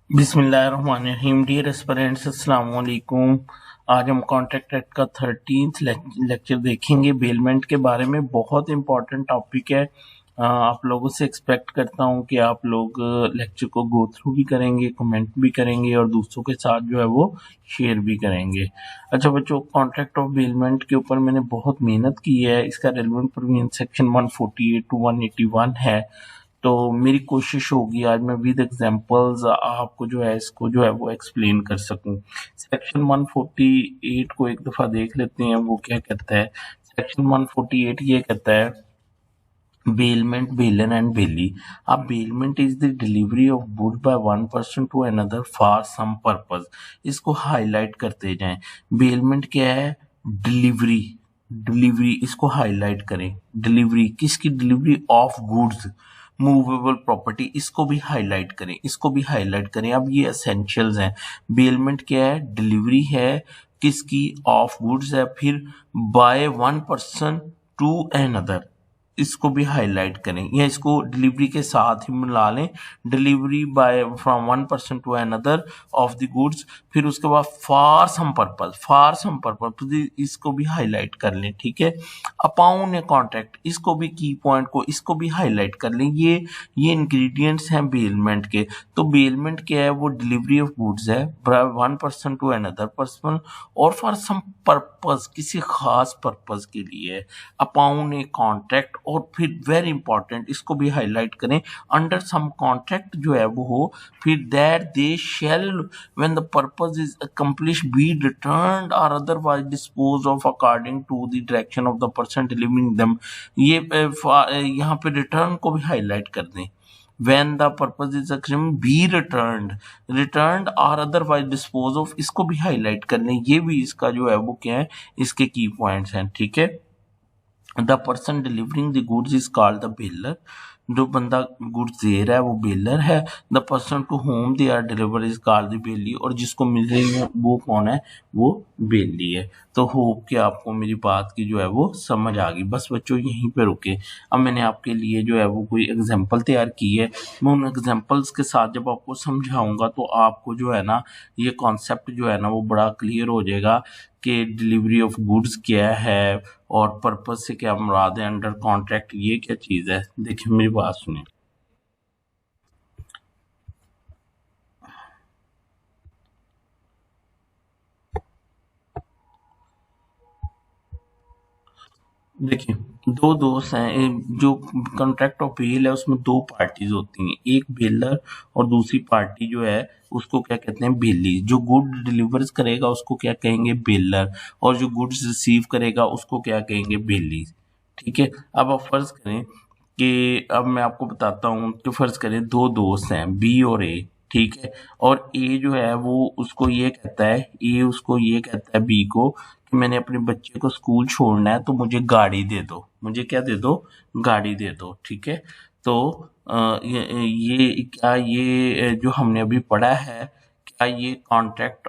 बिस्मिल्लाहिर्रहमानिर्रहीम। Dear aspirants, अस्सलाम वालेकुम। आज हम कॉन्ट्रैक्ट एक्ट का 13th लेक्चर देखेंगे। बेलमेंट के बारे में बहुत इंपॉर्टेंट टॉपिक है। आप लोगों से एक्सपेक्ट करता हूं कि आप लोग लेक्चर को गो थ्रू भी करेंगे, कमेंट भी करेंगे और दूसरों के साथ जो है वो शेयर भी करेंगे। अच्छा बच्चों, कॉन्ट्रैक्ट ऑफ बेलमेंट के ऊपर मैंने बहुत मेहनत की है। इसका रेलेवेंट प्रोविजन सेक्शन 148 टू 181 है। तो मेरी कोशिश होगी आज मैं विद एग्जांपल्स आपको जो है इसको जो है वो एक्सप्लेन कर सकूं। सेक्शन 148 को एक दफा देख लेते हैं, वो क्या कहता है। सेक्शन 148 ये कहता है बेलमेंट, बेलन एंड बेली। अब bailment is the delivery of good by one person to another for some purpose. इसको हाईलाइट करते जाएं। बेलमेंट क्या है? डिलीवरी। डिलीवरी इसको हाईलाइट करें। डिलीवरी किसकी? Delivery of goods, movable property. इसको भी हाईलाइट करें, इसको भी हाईलाइट करें। अब ये एसेंशियल्स हैं। बेलमेंट क्या है? डिलीवरी है किसकी? ऑफ गुड्स है। फिर by one person to another, इसको भी हाईलाइट करें या इसको डिलीवरी के साथ ही मिला लें। Delivery by from one person to another of the goods. फिर उसके बाद for some purpose, for some purpose इसको भी हाईलाइट कर लें। ठीक है। अपॉन ए कॉन्ट्रैक्ट, इसको भी की पॉइंट को इसको भी हाईलाइट कर लें। ये इंग्रेडिएंट्स हैं बेलमेंट के। तो बेलमेंट क्या है? वो डिलीवरी ऑफ गुड्स है one person to another person और फॉर सम पर्पस, किसी खास पर्पस के लिए। अपॉन ए कॉन्ट्रैक्ट, और फिर वेरी इंपॉर्टेंट इसको भी हाईलाइट करें, अंडर सम कॉन्ट्रैक्ट जो है वो हो। फिर that they shall when the purpose is accomplish be returned or otherwise dispose of according to the direction of the person delivering them. ये यहाँ पे रिटर्न को भी हाईलाइट कर दें। when the purpose is extreme be returned or otherwise dispose of, इसको भी highlight कर लें। ये भी इसका जो है वो क्या है, इसके की पॉइंट्स हैं। ठीक है। The person delivering the goods is called the bailor. जो बंदा गुड्स दे रहा है वो बेलर है। The person to whom they are deliver is called the bailee, और जिसको मिल रही है वो कौन है? वो बेली है। तो होप कि आपको मेरी बात की जो है वो समझ आ गई। बस बच्चों यहीं पे रुके। अब मैंने आपके लिए जो है वो कोई एग्जांपल तैयार की है। मैं उन एग्जांपल्स के साथ जब आपको समझाऊंगा तो आपको जो है ना ये कॉन्सेप्ट जो है ना वो बड़ा क्लियर हो जाएगा कि डिलीवरी ऑफ गुड्स क्या है और पर्पस से क्या मुराद है, अंडर कॉन्ट्रैक्ट ये क्या चीज है। देखिए मेरी बात सुनिए। देखिए दो दोस्त हैं। जो कॉन्ट्रैक्ट ऑफ बेल है उसमें दो पार्टीज होती हैं, एक बेलर और दूसरी पार्टी जो है उसको क्या कहते हैं? बेली। जो गुड डिलीवर्स करेगा उसको क्या कहेंगे? बेलर। और जो गुड्स रिसीव करेगा उसको क्या कहेंगे? बेली। ठीक है। अब आप फर्ज करें कि अब मैं आपको बताता हूँ कि फर्ज करें दो दोस्त हैं बी और ए। ठीक है। और ए जो है वो उसको ये कहता है, ए उसको ये कहता है बी को कि मैंने अपने बच्चे को स्कूल छोड़ना है तो मुझे गाड़ी दे दो। मुझे क्या दे दो? गाड़ी दे दो। ठीक है। तो ये जो हमने अभी पढ़ा है, क्या ये कॉन्ट्रैक्ट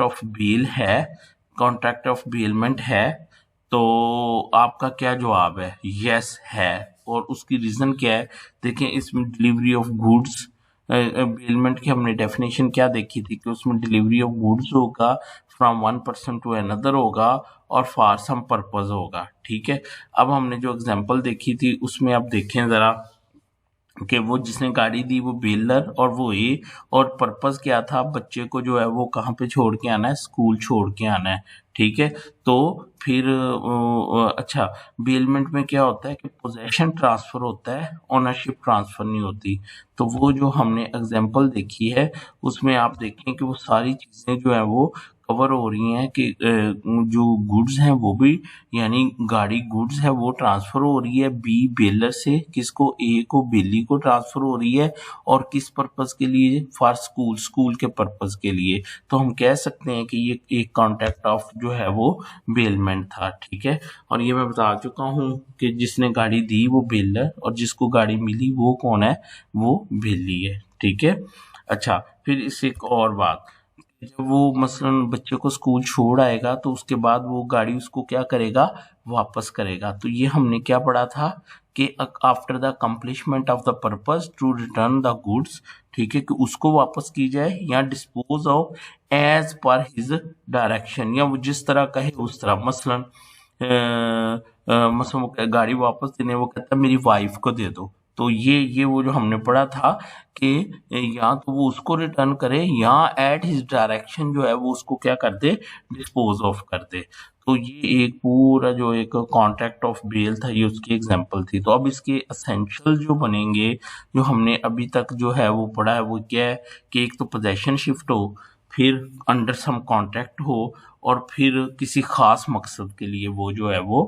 ऑफ बेल है? कॉन्ट्रैक्ट ऑफ बेलमेंट है? तो आपका क्या जवाब है? यस है। और उसकी रीजन क्या है? देखें इसमें डिलीवरी ऑफ गुड्स, बेलमेंट की हमने डेफिनेशन क्या देखी थी कि उसमें डिलीवरी ऑफ गुड्स होगा, from one person to another होगा और फॉर सम पर्पस होगा। ठीक है। अब हमने जो एग्जांपल देखी थी उसमें आप देखें जरा कि वो जिसने गाड़ी दी वो बेलर और वो ए, और पर्पस क्या था? बच्चे को जो है वो कहाँ पे छोड़ के आना है? स्कूल छोड़ के आना है। ठीक है। तो फिर अच्छा, बेलमेंट में क्या होता है कि पोजेशन ट्रांसफर होता है, ओनरशिप ट्रांसफर नहीं होती। तो वो जो हमने एग्जांपल देखी है उसमें आप देखें कि वो सारी चीजें जो है वो कवर हो रही हैं कि जो गुड्स हैं वो भी, यानी गाड़ी गुड्स है वो ट्रांसफर हो रही है बी बेलर से किसको? ए को, बेली को ट्रांसफर हो रही है। और किस पर्पस के लिए? फॉर स्कूल, स्कूल के पर्पस के लिए। तो हम कह सकते हैं कि ये एक कॉन्ट्रैक्ट ऑफ जो है वो बेलमेंट था। ठीक है। और ये मैं बता चुका हूँ कि जिसने गाड़ी दी वो बेलर और जिसको गाड़ी मिली वो कौन है? वो बेली है। ठीक है। अच्छा, फिर इससे एक और बात, जब वो मसलन बच्चे को स्कूल छोड़ आएगा तो उसके बाद वो गाड़ी उसको क्या करेगा, वापस करेगा। तो ये हमने क्या पढ़ा था कि after the completement of the purpose to return the goods, ठीक है, कि उसको वापस की जाए या dispose of as per his direction, या वो जिस तरह कहे उस तरह। मसलन मसलन वो गाड़ी वापस देने, वो कहता है मेरी वाइफ को दे दो। तो ये वो जो हमने पढ़ा था कि या तो वो उसको रिटर्न करे या एट हिज डायरेक्शन जो है वो उसको क्या कर दे, डिस्पोज ऑफ कर दे। तो ये एक पूरा जो एक कॉन्ट्रैक्ट ऑफ बेल था, ये उसकी एग्जांपल थी। तो अब इसके एसेंशियल जो बनेंगे, जो हमने अभी तक जो है वो पढ़ा है, वो क्या है कि एक तो पोजेशन शिफ्ट हो, फिर अंडर सम कॉन्ट्रैक्ट हो, और फिर किसी खास मकसद के लिए वो जो है वो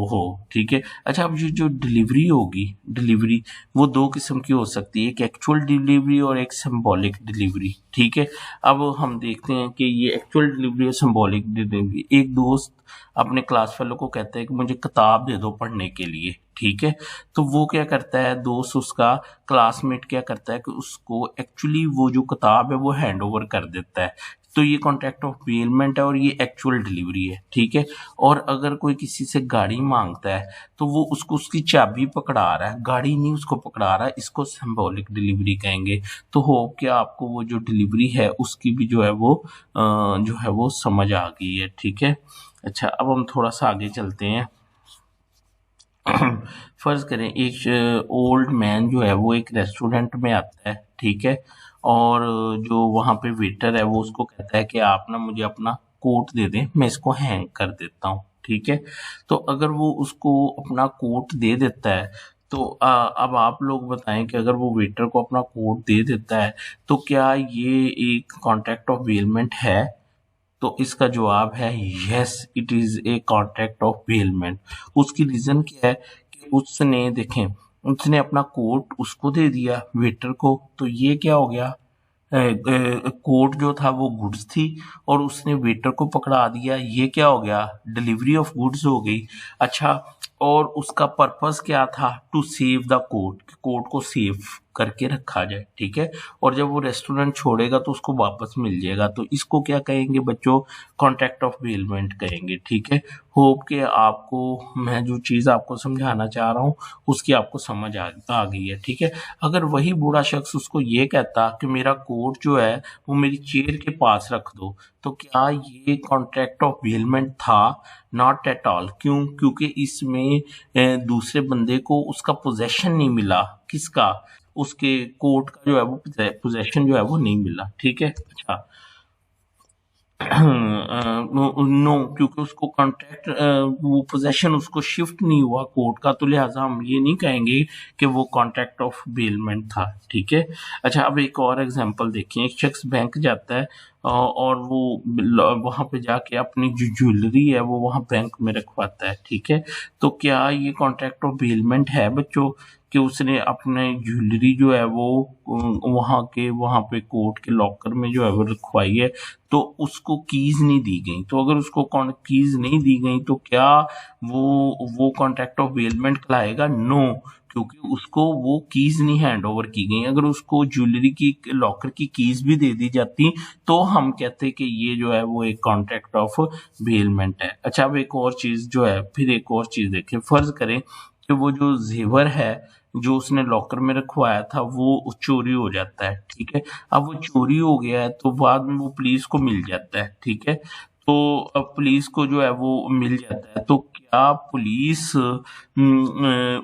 हो, ठीक है। अच्छा, अब ये जो डिलीवरी होगी, डिलीवरी वो दो किस्म की हो सकती है, एक एक्चुअल डिलीवरी और एक सिंबॉलिक डिलीवरी, ठीक है। अब हम देखते हैं कि ये एक्चुअल डिलीवरी और सिंबॉलिक डिलीवरी। एक दोस्त अपने क्लास फेलो को कहता है कि मुझे किताब दे दो पढ़ने के लिए, ठीक है। तो वो क्या करता है, दोस्त उसका क्लासमेट क्या करता है कि उसको एक्चुअली वो जो किताब है वो हैंड ओवर कर देता है। तो ये कॉन्ट्रैक्ट ऑफ बेलमेंट है और ये एक्चुअल डिलीवरी है, ठीक है। और अगर कोई किसी से गाड़ी मांगता है तो वो उसको उसकी चाबी पकड़ा रहा है, गाड़ी नहीं उसको पकड़ा रहा है, इसको सिंबॉलिक डिलीवरी कहेंगे। तो होप कि आपको वो जो डिलीवरी है उसकी भी जो है वो समझ आ गई है, ठीक है। अच्छा, अब हम थोड़ा सा आगे चलते हैं। फर्ज करें एक ओल्ड मैन जो है वो एक रेस्टोरेंट में आता है, ठीक है, और जो वहाँ पे वेटर है वो उसको कहता है कि आप ना मुझे अपना कोट दे दें, मैं इसको हैंग कर देता हूँ, ठीक है। तो अगर वो उसको अपना कोट दे देता है तो अब आप लोग बताएं कि अगर वो वेटर को अपना कोट दे देता है तो क्या ये एक कॉन्ट्रैक्ट ऑफ बेलमेंट है? तो इसका जवाब है yes, it is a contract of bailment. उसकी रीजन क्या है कि उसने देखें, उसने अपना कोट उसको दे दिया वेटर को, तो ये क्या हो गया, कोट जो था वो गुड्स थी और उसने वेटर को पकड़ा दिया, ये क्या हो गया, डिलीवरी ऑफ गुड्स हो गई। अच्छा, और उसका पर्पस क्या था, to save the coat, coat को सेव करके रखा जाए, ठीक है। और जब वो रेस्टोरेंट छोड़ेगा तो उसको वापस मिल जाएगा। तो इसको क्या कहेंगे बच्चों, कॉन्ट्रैक्ट ऑफ बेलमेंट कहेंगे, ठीक है। होप के आपको मैं जो चीज़ आपको समझाना चाह रहा हूँ उसकी आपको समझ आ गई है, ठीक है। अगर वही बूढ़ा शख्स उसको ये कहता कि मेरा कोट जो है वो मेरी चेयर के पास रख दो, तो क्या ये कॉन्ट्रैक्ट ऑफ बेलमेंट था? Not at all. क्यों? क्योंकि इसमें दूसरे बंदे को उसका पोजेशन नहीं मिला, किसका, उसके कोट का जो है वो पोजेशन जो है वो नहीं मिला, ठीक है। अच्छा, नो, क्योंकि उसको कॉन्ट्रैक्ट वो पोजेशन उसको शिफ्ट नहीं हुआ कोर्ट का, तो लिहाजा हम ये नहीं कहेंगे कि वो कॉन्ट्रैक्ट ऑफ बेलमेंट था, ठीक है। अच्छा, अब एक और एग्जांपल देखिए। एक शख्स बैंक जाता है और वो वहाँ पे जाके अपनी जो ज्वेलरी है वो वहाँ बैंक में रखवाता है, ठीक है। तो क्या ये कॉन्ट्रैक्ट ऑफ बेलमेंट है बच्चों, कि उसने अपने ज्वेलरी जो है वो वहाँ पे कोर्ट के लॉकर में जो है वो रखवाई है, तो उसको कीज नहीं दी गई। तो अगर उसको कीज नहीं दी गई तो क्या वो कॉन्ट्रैक्ट ऑफ बेलमेंट कहलाएगा? नो, क्योंकि उसको वो कीज नहीं हैंड ओवर की गई। अगर उसको ज्वेलरी की लॉकर की कीज भी दे दी जाती तो हम कहते कि ये जो है वो एक कॉन्ट्रैक्ट ऑफ बेलमेंट है। अच्छा, अब एक और चीज जो है, फिर एक और चीज देखें। फर्ज करें कि वो जो जेवर है जो उसने लॉकर में रखवाया था वो चोरी हो जाता है, ठीक है। अब वो चोरी हो गया है तो बाद में वो पुलिस को मिल जाता है, ठीक है। तो अब पुलिस को जो है वो मिल जाता है, तो क्या पुलिस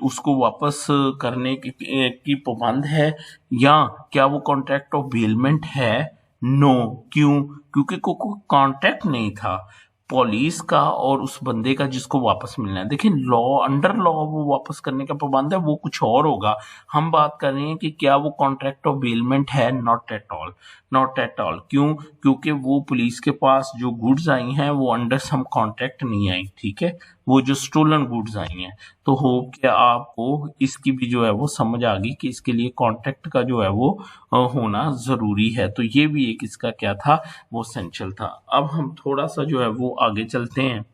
उसको वापस करने की पाबंद है, या क्या वो कॉन्ट्रैक्ट ऑफ बेलमेंट है? नो। क्यों? क्योंकि कोई कॉन्ट्रैक्ट नहीं था पुलिस का और उस बंदे का जिसको वापस मिलना है। देखिए, लॉ, अंडर लॉ वो वापस करने का पाबंद है, वो कुछ और होगा। हम बात कर रहे हैं कि क्या वो कॉन्ट्रैक्ट ऑफ बेलमेंट है? Not at all, not at all. क्यों? क्योंकि वो पुलिस के पास जो गुड्स आई हैं वो अंडर सम कॉन्ट्रैक्ट नहीं आई, ठीक है, वो जो स्टोलन गुड्स आई हैं। तो होप कि आपको इसकी भी जो है वो समझ आ गई कि इसके लिए कॉन्ट्रैक्ट का जो है वो होना जरूरी है। तो ये भी एक इसका क्या था, वो एसेंशियल था। अब हम थोड़ा सा जो है वो आगे चलते हैं।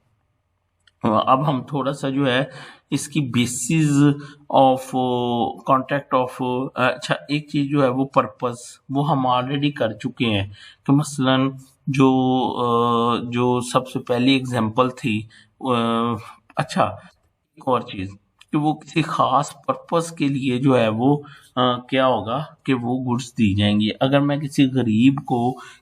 अब हम थोड़ा सा जो है इसकी बेसिस ऑफ कॉन्ट्रैक्ट ऑफ अच्छा, एक चीज जो है वो पर्पस वो हम ऑलरेडी कर चुके हैं कि मसलन जो सबसे पहली एग्जांपल थी, अच्छा, एक और चीज कि वो किसी खास पर्पस के लिए जो है वो क्या होगा कि वो गुड्स दी जाएंगी। अगर मैं किसी गरीब को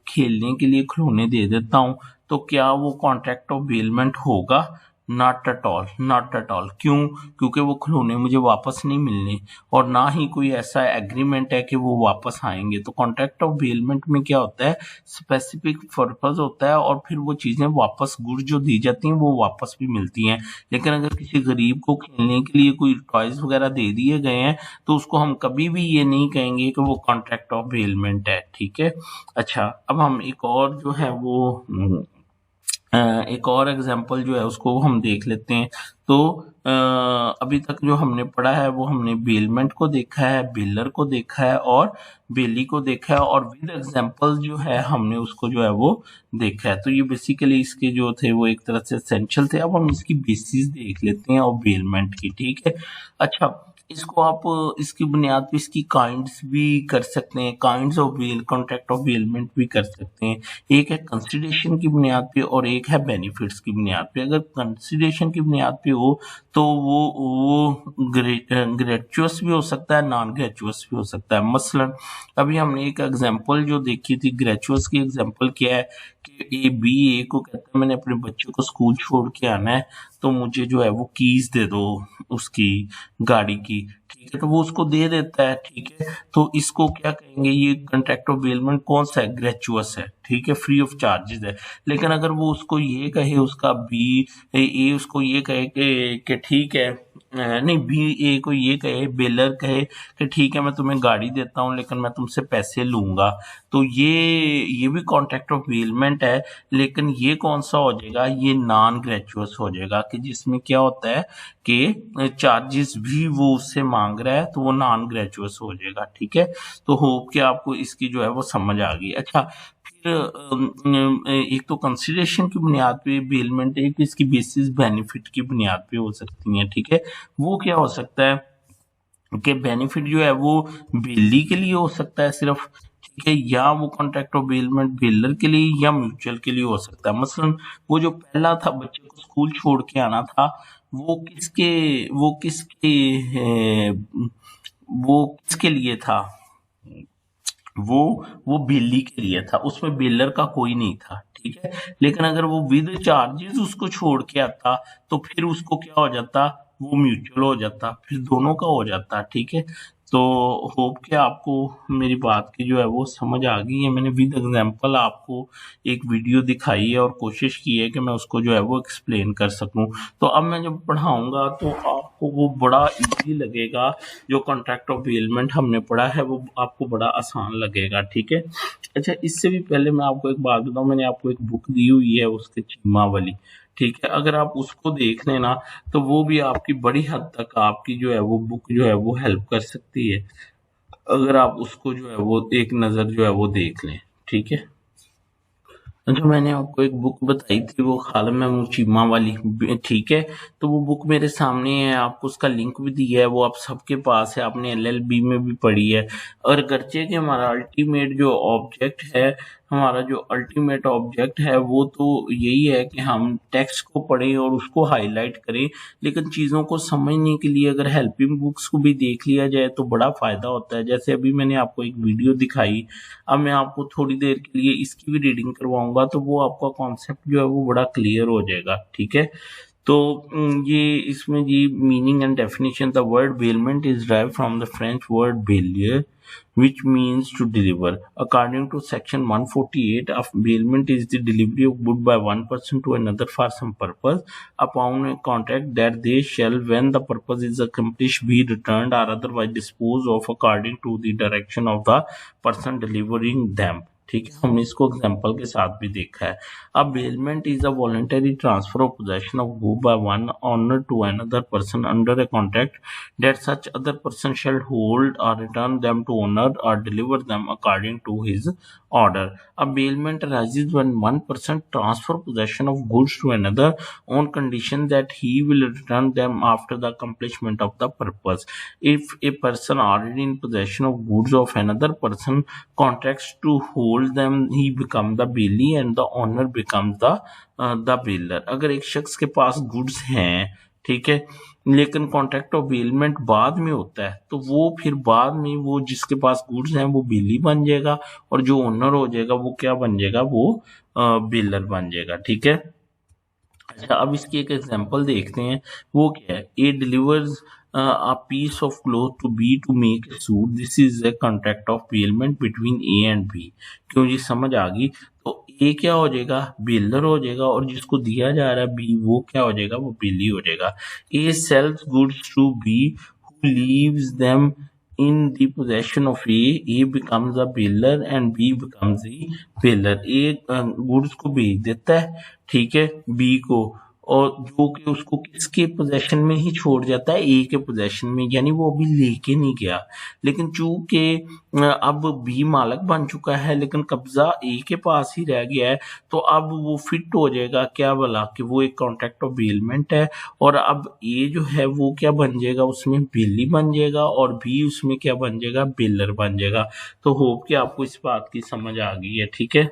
खेलने के लिए खिलौने दे देता हूँ तो क्या वो कॉन्ट्रैक्ट ऑफ बेलमेंट होगा? Not at all, not at all. क्यों? क्योंकि वो खिलौने मुझे वापस नहीं मिलने और ना ही कोई ऐसा एग्रीमेंट है कि वो वापस आएंगे। तो कॉन्ट्रैक्ट ऑफ बेलमेंट में क्या होता है, स्पेसिफिक पर्पस होता है और फिर वो चीजें वापस, गुड्स जो दी जाती हैं वो वापस भी मिलती हैं। लेकिन अगर किसी गरीब को खेलने के लिए कोई टॉयज वगैरह दे दिए गए हैं तो उसको हम कभी भी ये नहीं कहेंगे कि वो कॉन्ट्रैक्ट ऑफ बेलमेंट है। ठीक है। अच्छा, अब हम एक और जो है वो एक और एग्जांपल जो है उसको हम देख लेते हैं। तो अभी तक जो हमने पढ़ा है वो हमने बेलमेंट को देखा है, बेलर को देखा है और बेली को देखा है और विद एग्जांपल जो है हमने उसको जो है वो देखा है। तो ये बेसिकली इसके जो थे वो एक तरह से एसेंशियल थे। अब हम इसकी बेसिस देख लेते हैं और बेलमेंट की। ठीक है। अच्छा, इसको आप इसकी बुनियाद पे इसकी काइंड्स भी कर सकते हैं, kinds of bail, contract of bailment भी कर सकते हैं। एक है कंसिडरेशन की बुनियाद पे और एक है बेनिफिट्स की बुनियाद पे। अगर कंसिडरेशन की बुनियाद पे हो तो वो ग्रेचुअस भी हो सकता है, नॉन ग्रेचुअस भी हो सकता है। मसलन अभी हमने एक एग्जांपल जो देखी थी, ग्रेचुअस की एग्जांपल क्या है कि ए को कहता है मैंने अपने बच्चे को स्कूल छोड़ के आना है तो मुझे जो है वो कीज दे दो उसकी गाड़ी की। ठीक है, तो वो उसको दे देता है। ठीक है, तो इसको क्या कहेंगे, ये कॉन्ट्रैक्ट ऑफ बेलमेंट कौन सा है? ग्रेचुअस है। ठीक है, फ्री ऑफ चार्जेस है। लेकिन अगर वो उसको ये कहे, उसका बी ए उसको ये कहे कि ठीक है, नहीं, बी ए को ये कहे, बेलर कहे कि ठीक है मैं तुम्हें गाड़ी देता हूँ लेकिन मैं तुमसे पैसे लूंगा, तो ये भी कॉन्ट्रैक्ट ऑफ बेलमेंट है। लेकिन ये कौन सा हो जाएगा? ये नॉन ग्रेचुअस हो जाएगा कि जिसमें क्या होता है कि चार्जेस भी वो उससे मांग रहा है, तो वो नॉन ग्रेचुअस हो जाएगा। ठीक है, तो होप कि आपको इसकी जो है वो समझ आ गई। अच्छा, फिर एक तो कंसिडरेशन की बुनियाद पे बेलमेंट, एक इसकी बेसिस बेनिफिट की बुनियाद पे हो सकती है। ठीक है, वो क्या हो सकता है कि बेनिफिट जो है वो बेली के लिए हो सकता है सिर्फ। ठीक है, या वो कॉन्ट्रैक्ट ऑफ बेलमेंट बेलर के लिए या म्यूचुअल के लिए हो सकता है। मसलन वो जो पहला था, बच्चे को स्कूल छोड़ के आना था, वो किसके वो किसके वो किसके लिए था? वो वो बिल्ली के लिए था, उसमें बिल्डर का कोई नहीं था। ठीक है, लेकिन अगर वो विद चार्जेस उसको छोड़ के आता तो फिर उसको क्या हो जाता? वो म्यूचुअल हो जाता, फिर दोनों का हो जाता। ठीक है, तो होप कि आपको मेरी बात की जो है वो समझ आ गई है। मैंने विद एग्जांपल आपको एक वीडियो दिखाई है और कोशिश की है कि मैं उसको जो है वो एक्सप्लेन कर सकूं। तो अब मैं जब पढ़ाऊंगा तो आपको वो बड़ा इजी लगेगा। जो कॉन्ट्रैक्ट ऑफ बेलमेंट हमने पढ़ा है वो आपको बड़ा आसान लगेगा। ठीक है। अच्छा, इससे भी पहले मैं आपको एक बात बताऊं, मैंने आपको एक बुक दी हुई है उसके चीमा वाली। ठीक है, अगर आप उसको देख लेना तो वो भी आपकी बड़ी हद तक आपकी जो है वो बुक जो है वो हेल्प कर सकती है, अगर आप उसको जो है वो एक नज़र जो है वो देख लें। ठीक है, जो मैंने आपको एक बुक बताई थी वो खालम महमूद चीमा वाली, ठीक है, तो वो बुक मेरे सामने है, आपको उसका लिंक भी दिया है, वो आप सबके पास है, आपने एलएलबी में भी पढ़ी है। और गर्चे कि हमारा अल्टीमेट जो ऑब्जेक्ट है, हमारा जो अल्टीमेट ऑब्जेक्ट है वो तो यही है कि हम टेक्स्ट को पढ़ें और उसको हाईलाइट करें, लेकिन चीज़ों को समझने के लिए अगर हेल्पिंग बुक्स को भी देख लिया जाए तो बड़ा फ़ायदा होता है। जैसे अभी मैंने आपको एक वीडियो दिखाई, अब मैं आपको थोड़ी देर के लिए इसकी भी रीडिंग करवाऊंगा तो वो आपका कॉन्सेप्ट जो है वो बड़ा क्लियर हो जाएगा। ठीक है, तो ये इसमें जी meaning and definition, the word bailment is drive from the French word bailler which means to deliver. According to section 148 of bailment is the delivery of good by one person to another for some purpose upon a contract that they shall when the purpose is accomplished be returned or otherwise disposed of according to the direction of the person delivering them. ठीक है, हमने इसको example के साथ भी देखा है। अब bailment is a voluntary transfer of possession of good by one owner to another person under a contract that such other person shall hold और रिटर्न देम टू ओनर और deliver them according to his order. A bailment arises when one person transfer possession of goods to another on condition that he will return them after the accomplishment of the purpose. If a person already in possession of goods of another person contracts to hold them, he becomes the bailee and the owner becomes the bailor. अगर एक शख्स के पास goods हैं, ठीक है, लेकिन contract of bailment बाद में होता है, तो वो फिर बाद में वो जिसके पास गुड्स हैं वो बेली बन जाएगा और जो ओनर हो जाएगा वो क्या बन जाएगा, वो बेलर बन जाएगा। ठीक है, अच्छा अब इसकी एक एग्जांपल देखते हैं, वो क्या है, ए delivers a piece of cloth to B to make a suit. This is a contract of bailment between A and B. क्यों जी, समझ आ गई। तो ए क्या हो जाएगा, बेलर हो जाएगा, और जिसको दिया जा रहा है बी वो क्या हो जाएगा, वो बेली हो जाएगा। A sells goods to B who leaves them in the possession of A becomes a bailor and B becomes the bailor. A goods को बेच देता है, ठीक है, बी को, और जो कि उसको किसके पोजेशन में ही छोड़ जाता है, ए के पोजेशन में, यानी वो अभी लेके नहीं गया। लेकिन चूंकि अब बी मालक बन चुका है लेकिन कब्जा ए के पास ही रह गया है, तो अब वो फिट हो जाएगा क्या बोला कि वो एक कॉन्ट्रैक्ट ऑफ बेलमेंट है, और अब ए जो है वो क्या बन जाएगा, उसमें बेली बन जाएगा, और बी उसमें क्या बन जाएगा, बेलर बन जाएगा। तो होप कि आपको इस बात की समझ आ गई है। ठीक है,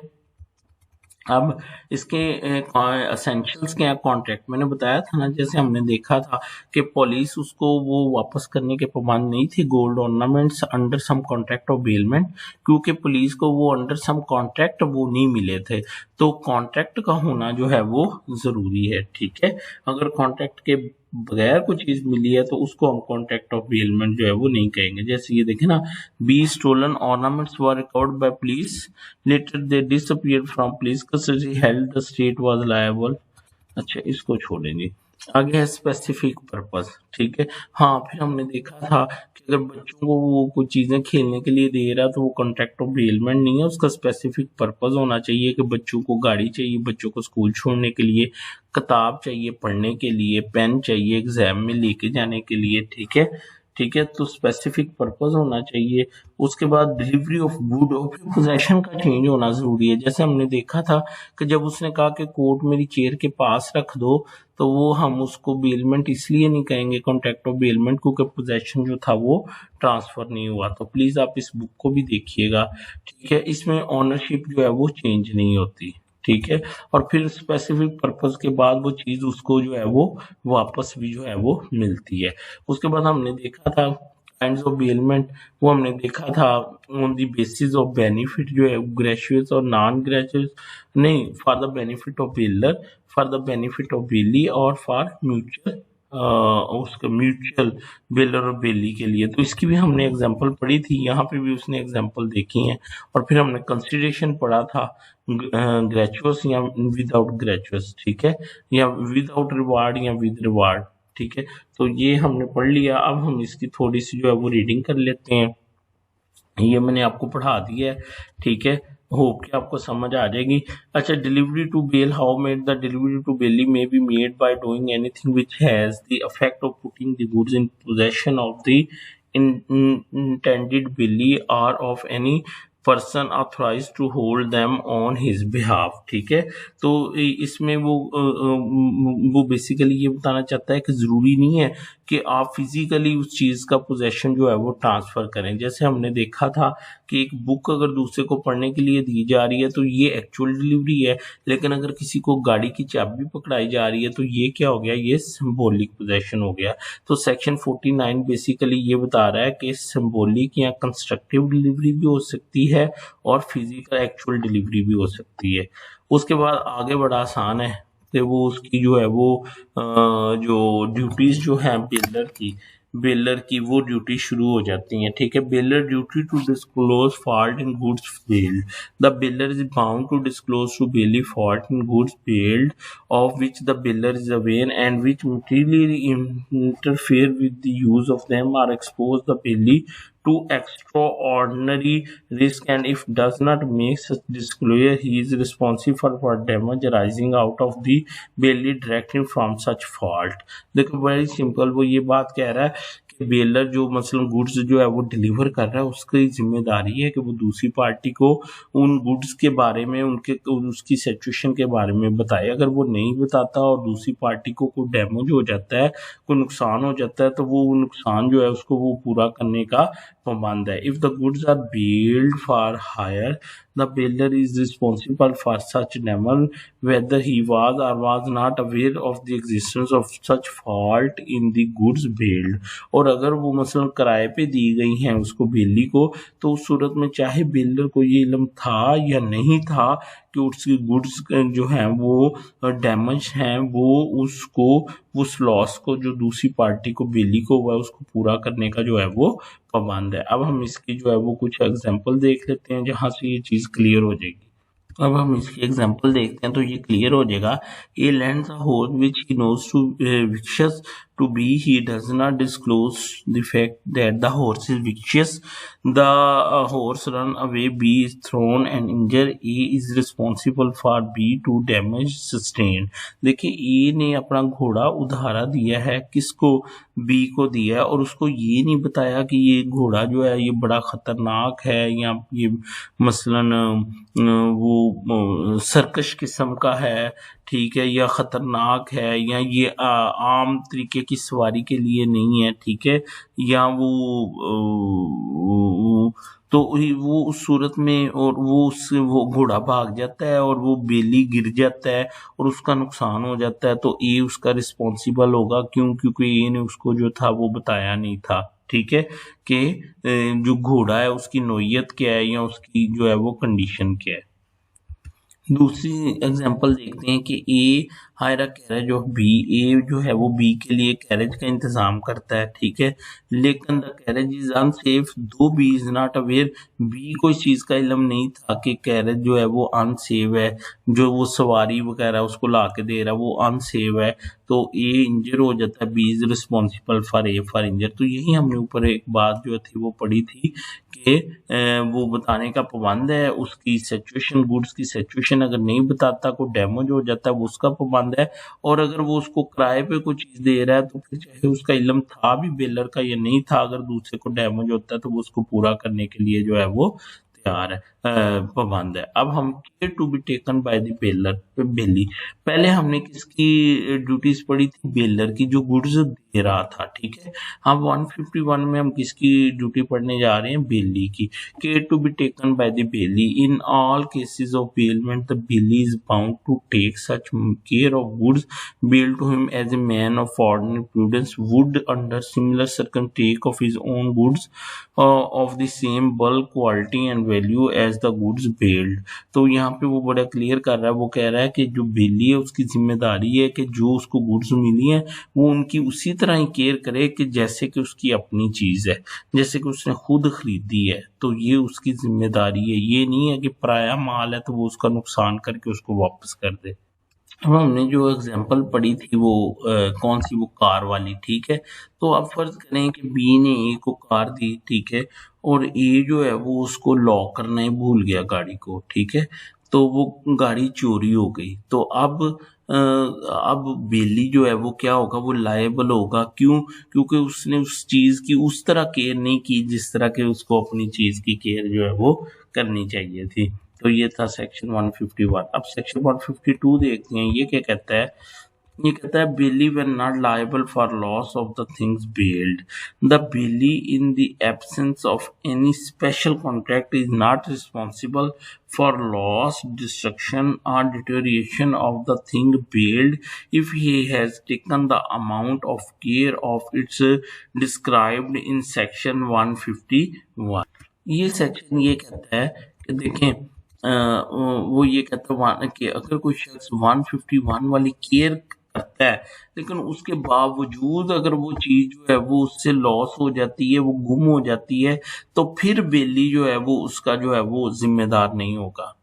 अब इसके एसेंशियल्स क्या है कॉन्ट्रैक्ट, मैंने बताया था ना, जैसे हमने देखा था कि पुलिस उसको वो वापस करने के पाबंद नहीं थी gold ornaments under some contract of bailment, क्योंकि पुलिस को वो अंडर सम कॉन्ट्रैक्ट वो नहीं मिले थे। तो कॉन्ट्रैक्ट का होना जो है वो जरूरी है। ठीक है, अगर कॉन्ट्रैक्ट के बगैर कोई चीज मिली है तो उसको हम कॉन्ट्रैक्ट ऑफ बेलमेंट जो है वो नहीं कहेंगे। जैसे ये देखे ना, B stolen ornaments were recovered by police, later they disappeared from police custody, held the state was liable. अच्छा, इसको छोड़ेंगे, आगे है स्पेसिफिक पर्पस। ठीक है, हाँ, फिर हमने देखा था कि अगर बच्चों को वो कुछ चीजें खेलने के लिए दे रहा तो वो कॉन्ट्रैक्ट ऑफ बेलमेंट नहीं है, उसका स्पेसिफिक पर्पस होना चाहिए कि बच्चों को गाड़ी चाहिए, बच्चों को स्कूल छोड़ने के लिए, किताब चाहिए पढ़ने के लिए, पेन चाहिए एग्जाम में लेके जाने के लिए। ठीक है, ठीक है, तो स्पेसिफिक पर्पस होना चाहिए। उसके बाद डिलीवरी ऑफ गुड और फिर पोजेशन का चेंज होना जरूरी है। जैसे हमने देखा था कि जब उसने कहा कि कोट मेरी चेयर के पास रख दो, तो वो हम उसको बेलमेंट इसलिए नहीं कहेंगे कॉन्ट्रैक्ट ऑफ बेलमेंट, क्योंकि पोजेशन जो था वो ट्रांसफर नहीं हुआ। तो प्लीज आप इस बुक को भी देखिएगा। ठीक है, इसमें ऑनरशिप जो है वो चेंज नहीं होती। ठीक है, और फिर स्पेसिफिक पर्पस के बाद वो चीज उसको जो है वो वापस भी जो है वो मिलती है। उसके बाद हमने देखा था काइंड्स ऑफ बेलमेंट, वो हमने देखा था on the basis of benefit, जो है ग्रेचुअस और नॉन ग्रेचुअस नहीं, for the benefit of baler, for the benefit of belly, और फॉर म्यूचुअल उसका म्यूचुअल बेलर और बेली के लिए। तो इसकी भी हमने एग्जांपल पढ़ी थी, यहाँ पे भी उसने एग्जांपल देखी है। और फिर हमने कंसिडरेशन पढ़ा था ग्रेचुअस या विदाउट ग्रेचुअस, ठीक है, या विदाउट रिवार्ड या विद रिवार्ड। ठीक है, तो ये हमने पढ़ लिया। अब हम इसकी थोड़ी सी जो है वो रीडिंग कर लेते हैं। ये मैंने आपको पढ़ा दिया है। ठीक है, होप कि आपको समझ आ जाएगी। अच्छा, delivery to bail, how made the delivery to bailee may be made by doing anything which has the effect of putting the goods in possession of the intended bailee और of any person authorise to hold them on his behalf. ठीक है, तो इसमें वो basically ये बताना चाहता है कि जरूरी नहीं है कि आप फिजिकली उस चीज का पोजेशन जो है वो ट्रांसफर करें। जैसे हमने देखा था कि एक बुक अगर दूसरे को पढ़ने के लिए दी जा रही है तो ये एक्चुअल डिलीवरी है, लेकिन अगर किसी को गाड़ी की चाबी पकड़ाई जा रही है तो ये क्या हो गया, ये सिंबॉलिक पोजेशन हो गया। तो सेक्शन 49 बेसिकली ये बता रहा है कि सिंबॉलिक या कंस्ट्रक्टिव डिलीवरी भी हो सकती है और फिजिकल एक्चुअल डिलीवरी भी हो सकती है। उसके बाद आगे बड़ा आसान है कि वो उसकी जो है वो जो ड्यूटीज जो है बेलर की वो ड्यूटी शुरू हो जाती हैं। ठीक है, bailor duty to disclose fault in goods failed, the bailor is bound to disclose to bailee fault in goods failed of which the beller is aware and which materially interfere with the use of them or expose the belly to extraordinary risk, and if does not make such disclosure, he is responsible for damage arising out of the bailey directing from such fault। देखो very simple, वो ये बात कह रहा है कि baler जो मसलन गुड्स जो है वो डिलीवर कर रहा है, उसकी जिम्मेदारी है कि वो दूसरी पार्टी को उन गुड्स के बारे में, उनके उसकी सिचुएशन के बारे में बताए। अगर वो नहीं बताता और दूसरी पार्टी को कोई डैमेज हो जाता है, कोई नुकसान हो जाता है, तो वो नुकसान जो है उसको वो पूरा करने का पाबंद है। If the goods are build for hire, the builder is responsible for such damage whether he was or was not aware of the existence of such fault in the goods built। और अगर वो मसलन किराए पे दी गई हैं उसको बेली को, तो उस सूरत में चाहे बिल्डर को ये इल्म था या नहीं था कि उसकी गुड्स जो हैं वो डैमेज हैं, वो उसको उस लॉस को जो दूसरी पार्टी को बेली को हुआ उसको पूरा करने का जो है वो पाबंद है। अब हम इसकी जो है वो कुछ एग्जांपल देख लेते हैं जहां से ये चीज क्लियर हो जाएगी। अब हम इसकी एग्जांपल देखते हैं तो ये क्लियर हो जाएगा। A lends a horse which he knows to vicious to be, he does not disclose the fact that the horse is vicious, the horse run away, B is thrown and injured, A is responsible for B to damage sustained। देखिए ए ने अपना घोड़ा उधारा दिया है, किसको? B को दिया है, और उसको ये नहीं बताया कि ये घोड़ा जो है ये बड़ा खतरनाक है या ये मसलन वो सर्कश किस्म का है, ठीक है, या खतरनाक है, या ये आम तरीके की सवारी के लिए नहीं है, ठीक है, या तो वो उस सूरत में और वो घोड़ा भाग जाता है और वो बेली गिर जाता है और उसका नुकसान हो जाता है, तो ए उसका रिस्पॉन्सिबल होगा। क्यों? क्योंकि ए ने उसको जो था वो बताया नहीं था, ठीक है, कि जो घोड़ा है उसकी नोयत क्या है या उसकी जो है वो कंडीशन क्या है। दूसरी एग्जांपल देखते हैं कि A hire a carriage of B, A जो है वो बी के लिए कैरेज का इंतजाम करता है, ठीक है, लेकिन the carriage is unsafe though B is not aware, B को इस चीज का इल्म नहीं था कि कैरेज जो है वो अनसेफ है, जो वो सवारी वगैरह उसको ला के दे रहा है वो अनसेफ है, तो ए इंजर हो जाता है, B is responsible for A for injure. तो यही हमने ऊपर एक बात जो थी वो पढ़ी थी कि वो बताने का पाबंद है, उसकी सिचुएशन, गुड्स की सिचुएशन अगर नहीं बताता, को डैमेज हो जाता है, वो उसका पाबंद है। और अगर वो उसको किराए पे कोई चीज दे रहा है तो फिर चाहे उसका इल्म था भी बेलर का या नहीं था, अगर दूसरे को डैमेज होता है तो वो उसको पूरा करने के लिए जो है वो तैयार है, पाबंद है। अब हम care to be taken by the bailor, bailee. पहले हमने किसकी ड्यूटीज पढ़ी थी? बेलर की, जो गुड्स दे रहा था, ठीक है। हम 151 में हम किसकी ड्यूटी पढ़ने जा रहे हैं? बेली की। Care to be taken by the bailee in all cases of bailment, the bailee is bound to take such care of goods bailed to him as a man of ordinary prudence would under similar circumstances take of his own goods of the same bulk quality and value as the goods bailed. तो यहाँ पे वो बड़ा clear कर रहा है, वो कह रहा है कि जो बेली है उसकी जिम्मेदारी है कि जो उसको गुड्स मिली है वो उनकी उसी तरह ही केयर करे कि जैसे कि उसकी अपनी चीज है, जैसे कि उसने खुद खरीदी है, तो ये उसकी जिम्मेदारी है। ये नहीं है कि पराया माल है तो वो उसका नुकसान करके उसको वापस कर दे। अब हमने जो एग्जांपल पढ़ी थी वो कौन सी? वो कार वाली, ठीक है। तो अब फर्ज करें कि बी ने ए को कार दी, ठीक है, और ए जो है वो उसको लॉक करना ही भूल गया गाड़ी को, ठीक है, तो वो गाड़ी चोरी हो गई। तो अब बेली जो है वो क्या होगा? वो लायबल होगा। क्यों? क्योंकि उसने उस चीज की उस तरह केयर नहीं की जिस तरह के उसको अपनी चीज की केयर जो है वो करनी चाहिए थी। तो ये था सेक्शन 151। अब सेक्शन 152 देखते हैं, ये क्या कहता है? ये कहता है बेली wen not liable for loss of the things bailed, the bailey in the absence of any special contract is not responsible for loss, destruction or deterioration of the thing bailed if he has taken the amount of care of its described in section 151। ये section ये कहता है कि देखें, वो ये कहता है कि अगर कोई शख्स 151 वाली केयर करता है लेकिन उसके बावजूद अगर वो चीज जो है वो उससे लॉस हो जाती है, वो गुम हो जाती है, तो फिर बेली जो है वो उसका जो है वो जिम्मेदार नहीं होगा।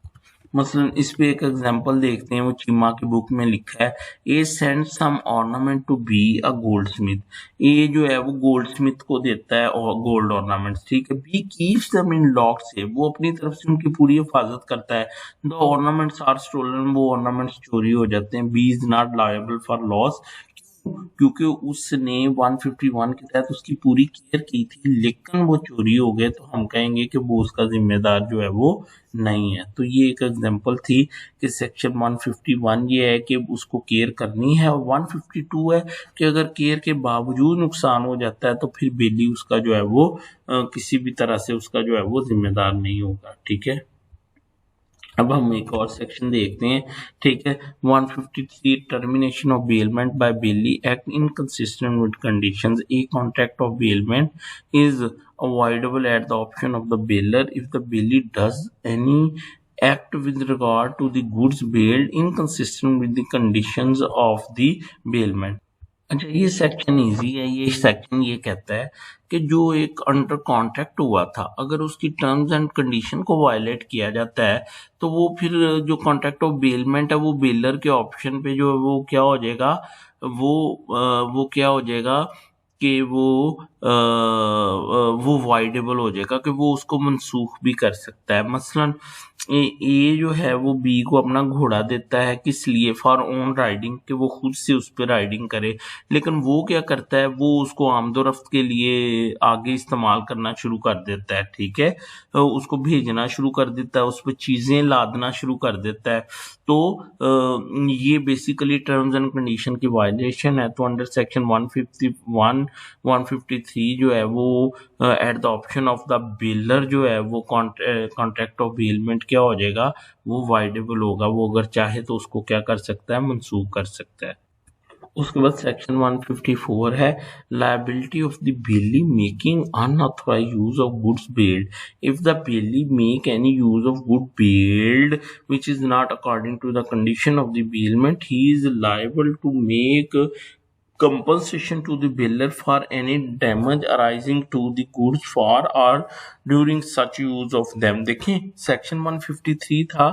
मसलन इस पे एक एग्जांपल देखते हैं, वो चीमा की बुक में लिखा है, A send some ornament to B a goldsmith स्मिथ। ए जो है वो गोल्ड स्मिथ को देता है और गोल्ड ऑर्नामेंट्स, ठीक है। B keeps them in lock से, वो अपनी तरफ से उनकी पूरी हिफाजत करता है। द ऑर्नामेंट्स आर स्टोलन, वो ऑर्नामेंट्स चोरी हो जाते हैं। B is not liable for loss, क्योंकि उसने 151 के तहत उसकी पूरी केयर की थी, लेकिन वो चोरी हो गए, तो हम कहेंगे कि वो उसका जिम्मेदार जो है वो नहीं है। तो ये एक एग्जांपल थी कि सेक्शन 151 ये है कि उसको केयर करनी है, और 152 है कि अगर केयर के बावजूद नुकसान हो जाता है तो फिर बेली उसका जो है वो किसी भी तरह से उसका जो है वो जिम्मेदार नहीं होगा, ठीक है। अब हम एक और सेक्शन देखते हैं, ठीक है। 153 termination of bailment by bailee act inconsistent with conditions. A contract of bailment is avoidable at the option of the bailor if the bailee does any act with regard to the goods bailed inconsistent with the conditions of the bailment। अच्छा, ये section easy है। ये section ये कहता है कि जो एक अंडर कॉन्ट्रैक्ट हुआ था, अगर उसकी टर्म्स एंड कंडीशन को वायलेट किया जाता है तो वो फिर जो कॉन्ट्रैक्ट ऑफ बेलमेंट है वो बेलर के ऑप्शन पे जो है वो क्या हो जाएगा, वो क्या हो जाएगा कि वो वाइडेबल हो जाएगा, कि वो उसको मनसूख भी कर सकता है। मसलन ए जो है वो बी को अपना घोड़ा देता है, किस लिए, फॉर ओन राइडिंग, कि वो खुद से उस पर राइडिंग करे, लेकिन वो क्या करता है, वो उसको आमदोरफ्त के लिए आगे इस्तेमाल करना शुरू कर देता है, ठीक है। उसको भेजना शुरू कर देता है, उस पर चीज़ें लादना शुरू कर देता है। तो ये बेसिकली टर्म्स एंड कंडीशन की वायलेशन है। तो अंडर सेक्शन 151 153 जो है वो eight the option of the bailor जो है वो कॉन्ट्रैक्ट ऑफ बेलमेंट क्या हो जाएगा, वो वाइडेबल होगा। वो अगर चाहे तो उसको क्या कर सकता है, मनसूख कर सकता है। उसके बाद सेक्शन 154 है liability of the bailee making unauthorised use of goods bailed. If the bailee make any use of good bailed which is not according to the condition of the bailment, he is liable to make compensation to the bailor for any damage arising to the goods for or during such use of them। देखें section 153 था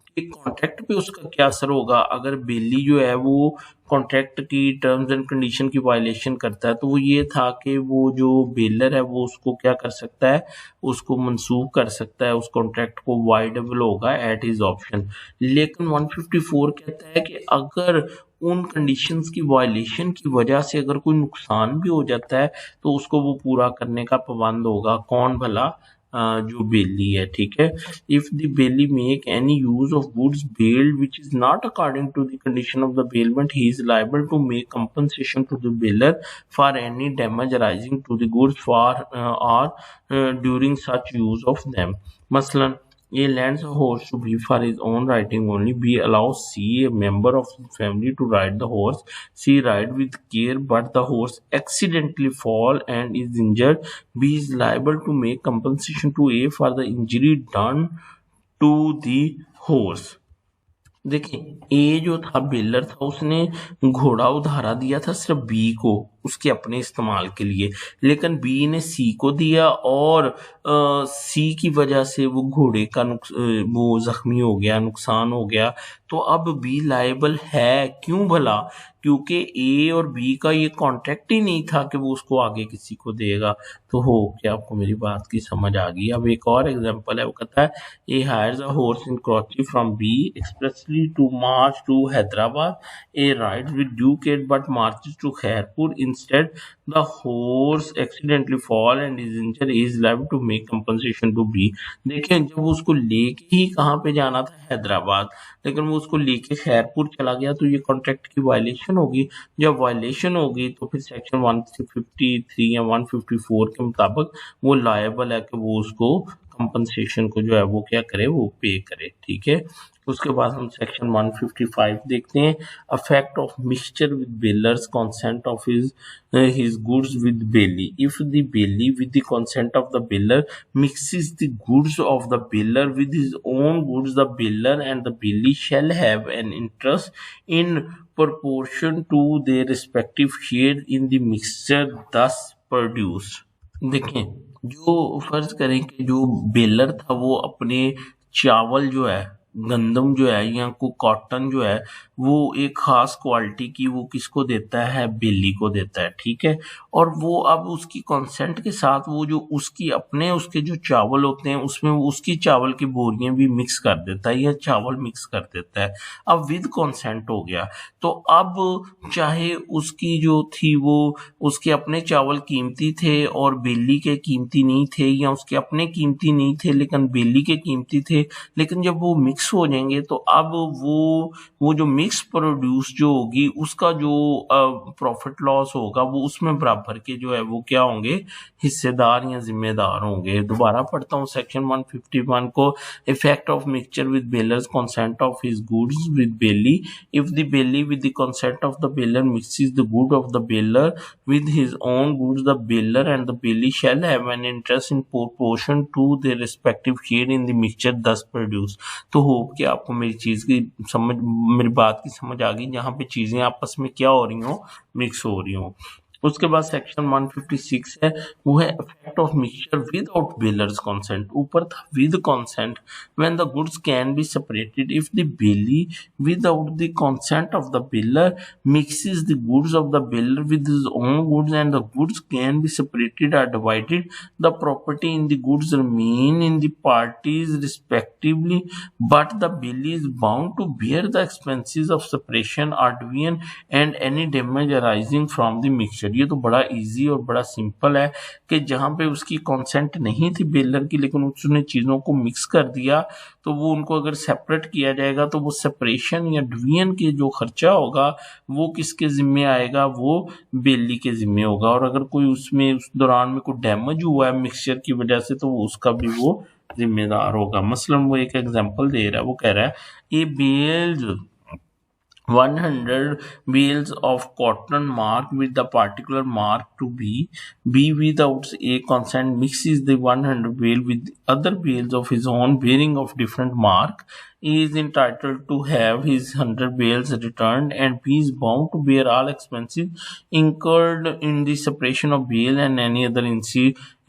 कि contract पे उसका क्या असर होगा अगर बेली जो है वो कॉन्ट्रैक्ट की टर्म्स एंड कंडीशन की वायलेशन करता है। तो वो ये था कि वो जो बेलर है वो उसको क्या कर सकता है, उसको मनसूख कर सकता है, उस कॉन्ट्रैक्ट को वाइडेबल होगा एट हिज ऑप्शन। लेकिन 154 कहता है कि अगर उन कंडीशंस की वायलेशन की वजह से अगर कोई नुकसान भी हो जाता है तो उसको वो पूरा करने का पाबंद होगा। कौन भला, जो बेली है, ठीक है। If the bailee make any use of goods bailed which is not according to the condition of the bailment, he is liable to make compensation to the bailor for any damage arising to the goods for or during such use of them. मसलन A lends a horse to B for his own riding only. B allows C, a member of the family, to ride the horse. C ride with care, but the horse accidentally fall and is injured. B is liable to make compensation to A for the injury done to the horse। देखिए, ए जो था baler था, उसने घोड़ा उधारा दिया था सिर्फ B को उसके अपने इस्तेमाल के लिए, लेकिन बी ने सी को दिया और सी की वजह से वो घोड़े का वो जख्मी हो गया, नुकसान हो गया। तो अब बी लायबल है, क्यों भला, क्योंकि ए और बी का ये कॉन्ट्रैक्ट ही नहीं था कि वो उसको आगे किसी को देगा। तो हो क्या आपको मेरी बात की समझ आ गई। अब एक और एग्जांपल है, वो कहता है A hires a horse in Karachi from B expressly to march to Hyderabad. A rides with due care but marches to Khairpur instead. The horse accidentally fall and is injured, is liable to make compensation to B. देखिए, जब उसको लेके ही कहाँ पे जाना था, हैदराबाद, लेकिन वो उसको लेके खैरपुर चला गया, तो ये कॉन्ट्रैक्ट की वायलेशन होगी। जब वायलेशन होगी तो फिर सेक्शन 153 या 154 के मुताबिक वो लायबल है कि वो उसको कंपनसेशन को जो है वो क्या करे, वो पे करे, ठीक है। उसके बाद हम सेक्शन 155 देखते हैं, affect of mixture with bailor's consent of his goods with belly। If the belly with the consent of the beller mixes the goods of the beller with his own goods, the beller and the belly shall have an interest in proportion to their respective share in the mixture thus produced। देखें, जो फर्ज करें कि जो baler था वो अपने चावल जो है गंदम जो है या को कॉटन जो है वो एक खास क्वालिटी की वो किसको देता है, बेली को देता है, ठीक है। और वो अब उसकी कंसेंट के साथ वो जो उसकी अपने उसके जो चावल होते हैं उसमें वो उसकी चावल की बोरियां भी मिक्स कर देता है या चावल मिक्स कर देता है। अब विद कंसेंट हो गया। तो अब चाहे उसकी जो थी वो उसके अपने चावल कीमती थे और बेली के कीमती नहीं थे, या उसके अपने कीमती नहीं थे लेकिन बेली के कीमती थे, लेकिन जब वो मिक्स हो जाएंगे तो अब वो जो मिक्स प्रोड्यूस जो होगी उसका जो प्रॉफिट लॉस होगा वो उसमें बराबर के जो है वो क्या होंगे, हिस्सेदार या जिम्मेदार होंगे। दोबारा पढ़ता हूँ सेक्शन 151 को। Effect of mixture with bailor's consent of his goods with bailee. If the bailee with the consent of the bailor mixes the good of the bailor with his own goods, the baler and the bailey shall have an interest in proportion to their respective share in the mixture thus produced। तो hope कि आपको मेरी चीज की समझ, मेरी बात की समझ आ गई, जहाँ पे चीजें आपस में क्या हो रही हो, मिक्स हो रही हो। उसके बाद सेक्शन 156 है, वो है effect of mixture without bailor's consent. ऊपर था with consent, when the goods can be separated if the bailee without the consent of the bailor mixes the goods of the builder with his own goods and the goods can be separated or divided, the property in the goods remain in the parties respectively, but the bill is bound to bear the expenses of separation or division and any damage arising from the mixture। ये तो बड़ा easy और बड़ा simple है कि जहाँ पे उसकी कंसेंट नहीं थी बेलर की लेकिन उसने चीज़ों को मिक्स कर दिया, तो वो उनको अगर सेपरेट किया जाएगा तो वो सेपरेशन या डिवीजन के जो खर्चा होगा वो किसके जिम्मे आएगा, वो बेली के जिम्मे होगा। और अगर कोई उसमें उस दौरान में कोई डैमेज हुआ है मिक्सचर की वजह से तो वो उसका भी वो जिम्मेदार होगा। मसलन वो एक एग्जांपल दे रहा है, वो कह रहा है ये bells 100 bales of cotton marked with the particular mark to be without a consent mixes the 100 bale with other bales of his own bearing of different mark, he is entitled to have his 100 bales returned and he is bound to bear all expenses incurred in the separation of bale and any other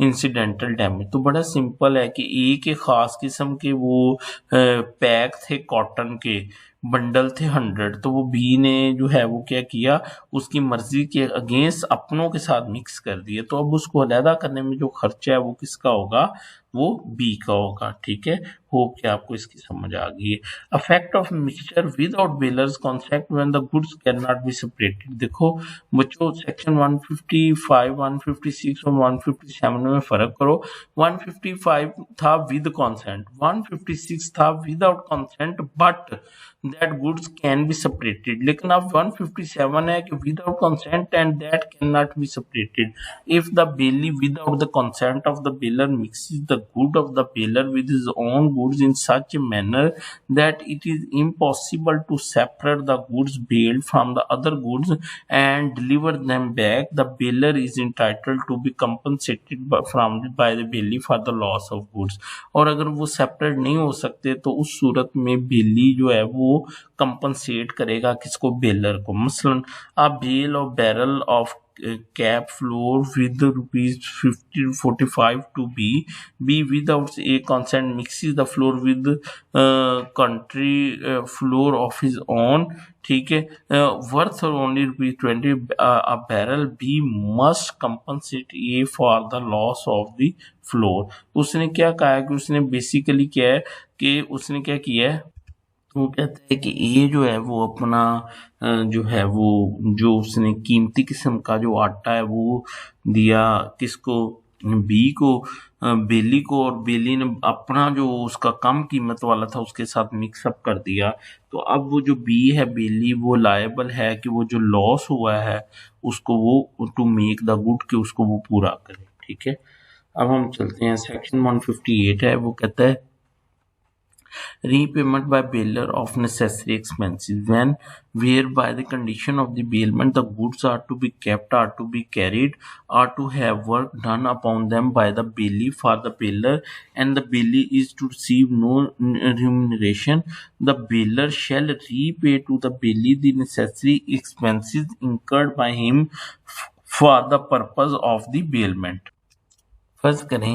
incidental damage. तो बड़ा simple है कि एक ही खास किस्म के वो pack थे कॉटन के, बंडल थे 100, तो वो बी ने जो है वो क्या किया, उसकी मर्जी के अगेंस्ट अपनों के साथ मिक्स कर दिए, तो अब उसको अलहदा करने में जो खर्चा है वो किसका होगा, वो बी का होगा, ठीक है। होप कि आपको इसकी समझ आ गई है। Affect of mixture without bailor's concept when the goods can not be separated. देखो बच्चों सेक्शन 155, 156 और 157 में फर्क करो। 155 था विद कॉन्सेंट, 156 था without consent but that goods can be separated, लेकिन अब 157 है कि without consent and that can not be separated if the bailee without the consent of the bailor mixes the good of the bailor with his own goods in such a manner that it is impossible to separate the goods bailed from the other goods and deliver them back, the bailor is entitled to be compensated from by the bailee for the loss of goods. और अगर वो separate नहीं हो सकते तो उस सूरत में बेली जो है वो कंपनसेट करेगा किसको, बेलर को। मसलन a bale of barrel of cap floor with rupees 50 to 45 to B without a consent mixes the floor with country floor of his own, ठीक है, worth only rupees 20 a barrel, B must compensate A for the loss of the floor। उसने क्या कहा है कि उसने basically क्या है कि उसने क्या किया है, तो वो कहता है कि ये जो है वो अपना जो है वो जो उसने कीमती किस्म का जो आटा है वो दिया किसको, बी को, बेली को, और बेली ने अपना जो उसका कम कीमत वाला था उसके साथ मिक्सअप कर दिया। तो अब वो जो बी है बेली वो लायबल है कि वो जो लॉस हुआ है उसको वो टू मेक द गुड कि उसको वो पूरा करे, ठीक है। अब हम चलते हैं सेक्शन 158 है, वो कहता है repayment by bailor of necessary expenses when whereby the condition of the bailment the goods are to be kept, are to be carried, are to have work done upon them by the bailee for the bailor and the bailee is to receive no remuneration, the bailor shall repay to the bailee the necessary expenses incurred by him for the purpose of the bailment। फर्ज करें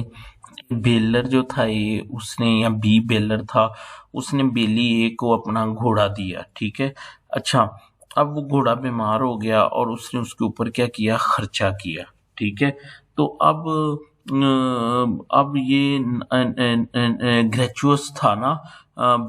baler जो था ये उसने, या B baler था, उसने बेली ए को अपना घोड़ा दिया, ठीक है। अच्छा, अब वो घोड़ा बीमार हो गया और उसने उसके ऊपर क्या किया, खर्चा किया, ठीक है। तो अब ये ग्रेचुअस था ना,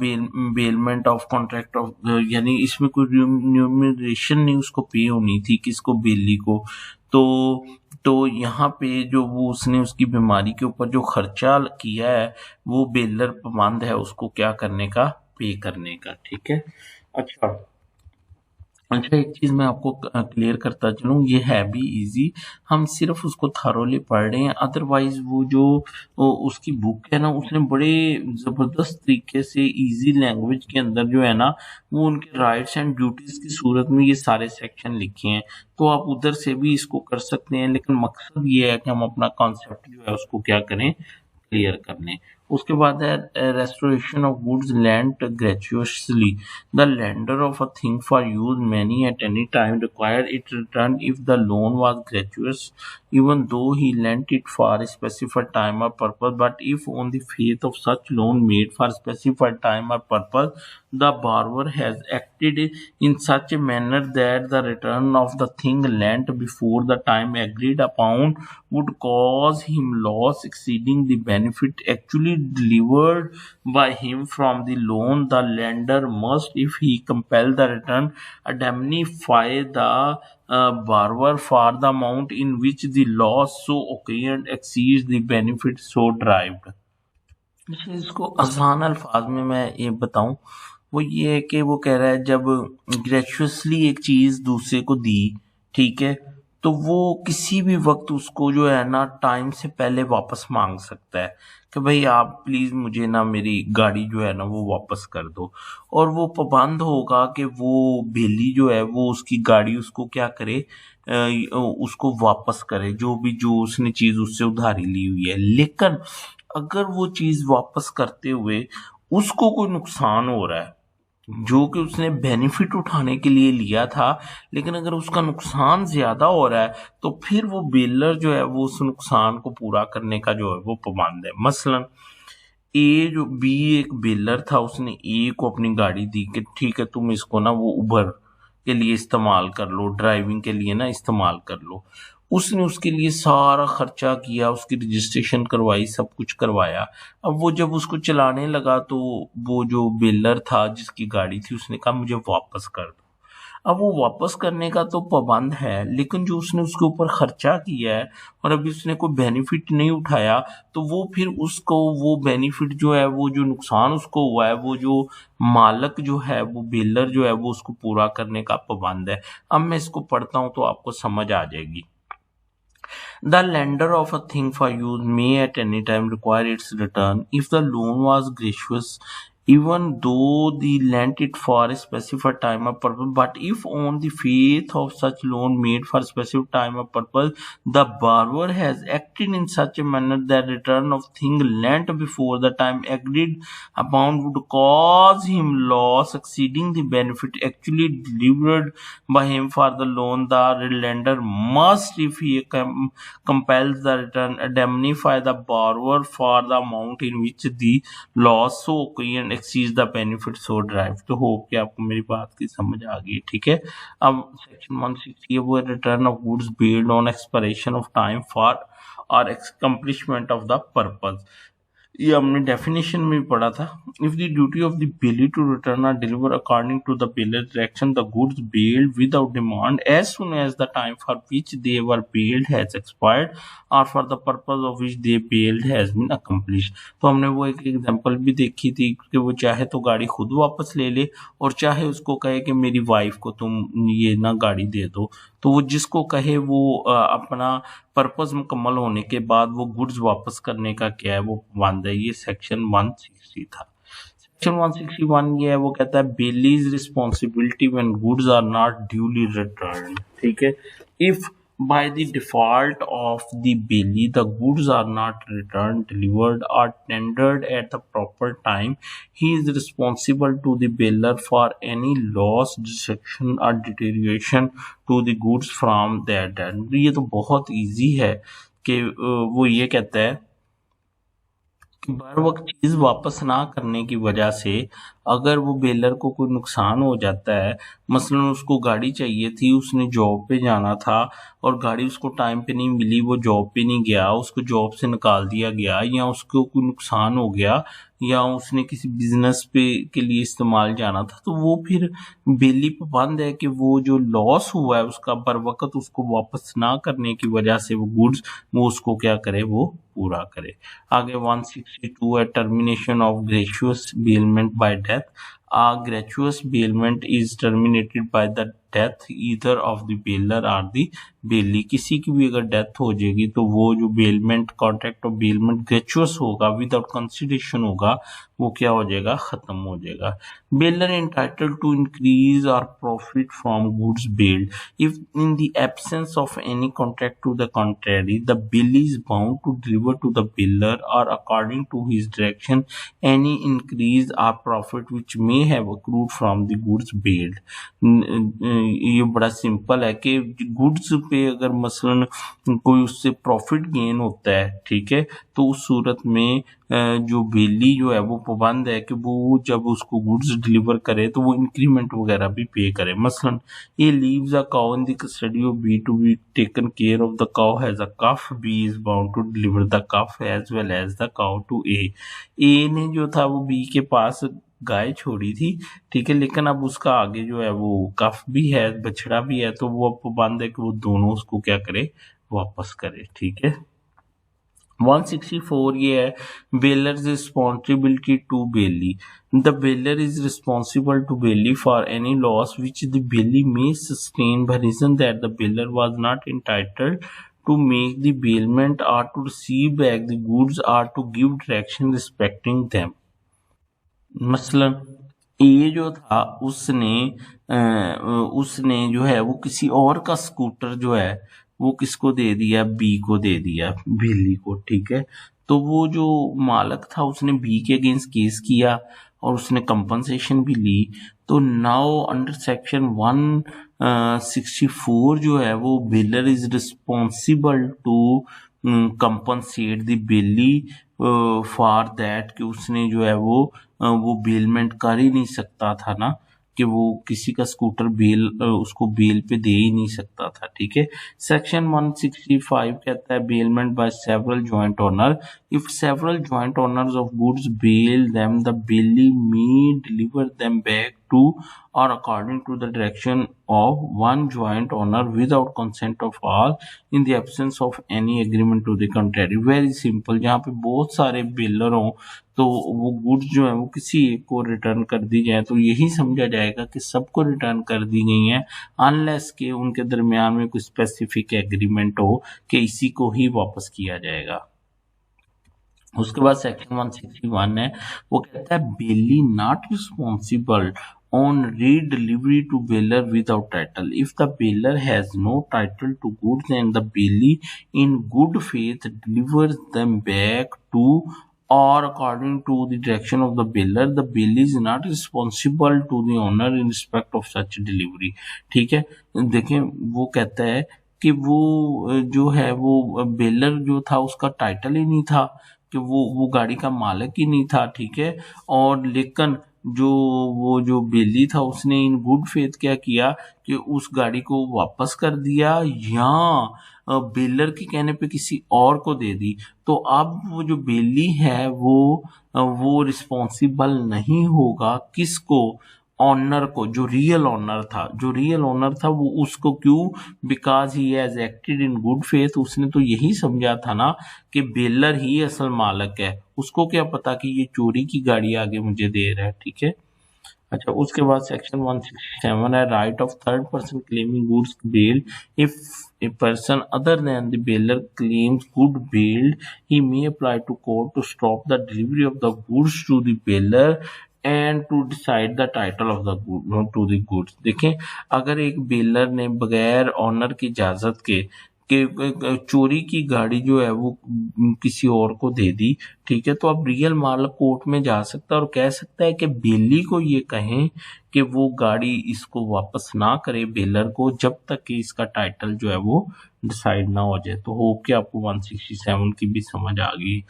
बेलमेंट ऑफ कॉन्ट्रैक्ट ऑफ, यानी इसमें कोई न्यूमरेशन नहीं उसको पे होनी थी, किसको, बेली को। तो यहाँ पे जो वो उसने उसकी बीमारी के ऊपर जो खर्चा किया है, वो बेलर पाबंद है उसको क्या करने का, पे करने का, ठीक है। अच्छा, एक चीज मैं आपको क्लियर करता चलूं, ये है भी इजी, हम सिर्फ उसको थरोली पढ़ रहे हैं। अदरवाइज वो जो उसकी बुक है ना, उसने बड़े जबरदस्त तरीके से इजी लैंग्वेज के अंदर जो है ना, वो उनके राइट्स एंड ड्यूटीज की सूरत में ये सारे सेक्शन लिखे हैं। तो आप उधर से भी इसको कर सकते हैं, लेकिन मकसद ये है कि हम अपना कॉन्सेप्ट जो है उसको क्या करें, क्लियर कर लें। उसके बाद है restoration of goods lent gratuitously. The lender of a thing for use many at any time required it returned if the loan was gratuitous, even though he lent it for a specified time or purpose. But if on the faith of such loan made for specified time or purpose, the borrower has acted in such a manner that the return of the thing lent before the time agreed upon would cause him loss exceeding the benefit actually delivered by him from the loan, the lender must, if he compel the return, indemnify the borrower for the amount in which the loss so occurred exceeds the benefit so derived. अच्छा, इसको आसान अल्फाज में मैं ये बताऊं, वो ये है कि वो कह रहा है जब ग्रेचुअसली एक चीज दूसरे को दी, ठीक है, तो वो किसी भी वक्त उसको जो है ना टाइम से पहले वापस मांग सकता है कि भाई आप प्लीज मुझे ना मेरी गाड़ी जो है ना वो वापस कर दो। और वो पाबंद होगा कि वो बेली जो है वो उसकी गाड़ी उसको क्या करे, उसको वापस करे, जो उसने चीज उससे उधारी ली हुई है। लेकिन अगर वो चीज वापस करते हुए उसको कोई नुकसान हो रहा है, जो कि उसने बेनिफिट उठाने के लिए लिया था, लेकिन अगर उसका नुकसान ज्यादा हो रहा है, तो फिर वो बेलर जो है वो उस नुकसान को पूरा करने का जो है वो पाबंद है। मसलन ए जो बी एक बेलर था, उसने ए को अपनी गाड़ी दी कि ठीक है तुम इसको ना वो उबर के लिए इस्तेमाल कर लो, ड्राइविंग के लिए ना इस्तेमाल कर लो। उसने उसके लिए सारा खर्चा किया, उसकी रजिस्ट्रेशन करवाई, सब कुछ करवाया। अब वो जब उसको चलाने लगा तो वो जो बेलर था जिसकी गाड़ी थी, उसने कहा मुझे वापस कर दो। अब वो वापस करने का तो पाबंद है, लेकिन जो उसने उसके ऊपर खर्चा किया है और अभी उसने कोई बेनिफिट नहीं उठाया, तो वो फिर उसको वो बेनिफिट जो है, वो जो नुकसान उसको हुआ है, वो जो मालक जो है, वो बेलर जो है वो उसको पूरा करने का पाबंद है। अब मैं इसको पढ़ता हूँ तो आपको समझ आ जाएगी। The lender of a thing for use may at any time require its return if the loan was gracious, even though the lent it for a specified time or purpose. But if on the faith of such loan made for specific time or purpose, the borrower has acted in such a manner that return of thing lent before the time agreed upon would cause him loss exceeding the benefit actually delivered by him for the loan, the lender must, if he compels the return, indemnify the borrower for the amount in which the loss so occurred exceeds the benefit so derived। तो हो कि आपको मेरी बात की समझ आ गई, ठीक है। अब सेक्शन 160 वो return of goods based on expiration of time for और accomplishment of the purpose। ये हमने डेफिनेशन में भी पढ़ा था। If the duty of the bailee to return or deliver according to the bailor direction the goods bailed without demand as soon as the time for which they were bailed has expired or for the purpose of which they bailed has been accomplished. तो हमने वो एक example भी देखी थी कि वो चाहे तो गाड़ी खुद वापस ले ले और चाहे उसको कहे कि मेरी वाइफ को तुम ये ना गाड़ी दे दो। तो वो जिसको कहे वो अपना पर्पस मुकम्मल होने के बाद वो गुड्स वापस करने का क्या है वो बंद है। ये सेक्शन 160 था। सेक्शन 161 ये है, वो कहता है bailee's responsibility when goods are not duly return. ठीक है, if by the default of the bailee the goods are not returned, delivered or tendered at the proper time, he is responsible to the bailor for any loss, destruction or deterioration to the goods from that date। ये तो बहुत easy है कि वो ये कहता है कि बर वक्त चीज वापस ना करने की वजह से अगर वो बेलर को कोई नुकसान हो जाता है, मसलन उसको गाड़ी चाहिए थी, उसने जॉब पे जाना था और गाड़ी उसको टाइम पे नहीं मिली, वो जॉब पे नहीं गया, उसको जॉब से निकाल दिया गया, या उसको कोई नुकसान हो गया, या उसने किसी बिजनेस पे के लिए इस्तेमाल जाना था, तो वो फिर बेली पाबंद है कि वो जो लॉस हुआ है उसका बर वक्त उसको वापस ना करने की वजह से वो गुड्स वो उसको क्या करे, वो पूरा करे। आगे 162 है termination of gratuitous bailment by death. A gratuitous bailment is terminated by the death either of the bailor or the bailey। किसी की भी अगर डेथ हो जाएगी तो वो जो bailment contract of bailment gratuitous होगा, विदाउट कंसिडरेशन होगा, वो क्या हो जाएगा, खत्म हो जाएगा। Baler entitled to increase or profit from goods bailed if in the absence of any contract to the contrary the bailey is bound to deliver to the bailor or according to his direction any increase or profit which may have accrued from the goods bailed। ये बड़ा simple है कि goods पे अगर मसलन कोई उससे profit gain होता है, ठीक है, तो उस सूरत में जो बेली जो है वो पाबंद है कि वो जब उसको गुड्स डिलीवर करे तो वो इंक्रीमेंट वगैरह भी पे करे। मसलन A leaves a cow in the custody of B to be taken care of the cow has a calf, B is bound to deliver the calf as well as the cow to A. A ने जो था वो B के पास गाय छोड़ी थी, ठीक है, लेकिन अब उसका आगे जो है वो कफ भी है, बछड़ा भी है, तो वो अब पाबंद है कि वो दोनों उसको क्या करे, वापस करे। ठीक है। 164 ये है bailor's responsibility to bailee. The bailor is responsible to bailee for any loss which the bailee may sustain by reason that the bailor was not entitled to make the bailment or to receive back the goods or to give direction respecting them। मसलन ए जो था उसने जो है वो किसी और का स्कूटर जो है वो किसको दे दिया, बी को दे दिया, बिल्ली को, ठीक है। तो वो जो मालक था उसने बी के अगेंस्ट केस किया और उसने कंपनसेशन भी ली। तो नाउ अंडर सेक्शन 164 जो है वो builder is responsible to compensate the bailee for that कि उसने जो है वो बेलमेंट कर ही नहीं सकता था ना, कि वो किसी का स्कूटर उसको बेल पे दे ही नहीं सकता था। ठीक है। सेक्शन 165 कहता है bailment by several joint owner. If several joint owners of goods bail them the bailee may deliver them back to or according to the direction of one joint owner without consent of all in the absence of any agreement to the contrary। Very simple, जहाँ पे बहुत सारे baler हों तो वो goods जो है वो किसी एक को रिटर्न कर दी जाए तो यही समझा जाएगा कि सबको रिटर्न कर दी गई है, अनलेस के उनके दरमियान में कोई स्पेसिफिक एग्रीमेंट हो कि इसी को ही वापस किया जाएगा। उसके बाद सेक्शन 161 है, वो कहता है bailee not responsible on re-delivery to bailor without title if the bailor has no title to goods and the bailee in good faith delivers them back to or according to the direction of the bailor, the bailee is not responsible to the owner in respect of such delivery। ठीक है। देखें वो कहता है कि वो जो है वो बेलर जो था उसका टाइटल ही नहीं था, कि वो गाड़ी का मालिक ही नहीं था। ठीक है। और लेकिन जो बेली था उसने इन गुड फेथ क्या किया कि उस गाड़ी को वापस कर दिया या बेलर के कहने पे किसी और को दे दी। तो अब वो जो बेली है वो रिस्पॉन्सिबल नहीं होगा, किसको, ऑनर को, जो रियल ऑनर था वो उसको क्यों, because he has acted in good faith. उसने तो यही समझा था ना कि बेलर ही असल मालिक है, उसको क्या पता कि ये चोरी की गाड़ी आगे मुझे दे रहा है। ठीक है। अच्छा, उसके बाद सेक्शन 167 है right of third person claiming goods bailed. If a person other than the bailor claims good bailed he may apply to court to stop the delivery of the goods to the bailor and to decide the title of the to the goods. देखें, अगर एक baler ने बगैर honour की इजाजत के चोरी की गाड़ी जो है वो किसी और को दे दी, ठीक है, तो अब रियल मालिक कोर्ट में जा सकता है और कह सकता है कि बेली को ये कहें कि वो गाड़ी इसको वापस ना करे बेलर को जब तक कि इसका टाइटल जो है वो डिसाइड ना हो जाए। तो होप कि आपको 167 की भी समझ आ गई।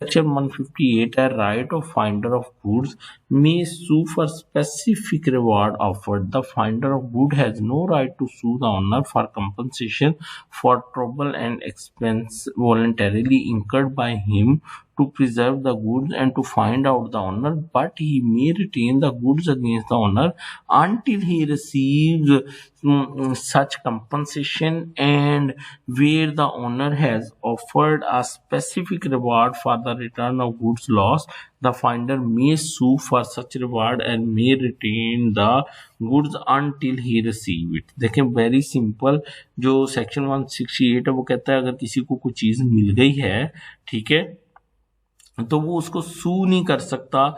Section 158 है right of finder of goods may sue for specific reward offered. The finder of good has no right to sue the owner for compensation for trouble and expense voluntarily incurred by him to preserve the goods and to find out the owner, but he may retain the goods against the owner until he receives such compensation, and where the owner has offered a specific reward for the return of goods lost, the finder may sue for such reward and may retain the goods until he receive it. देखें very simple, जो section 168 है वो कहता है अगर किसी को कोई चीज मिल गई है, ठीक है, तो वो उसको सू नहीं कर सकता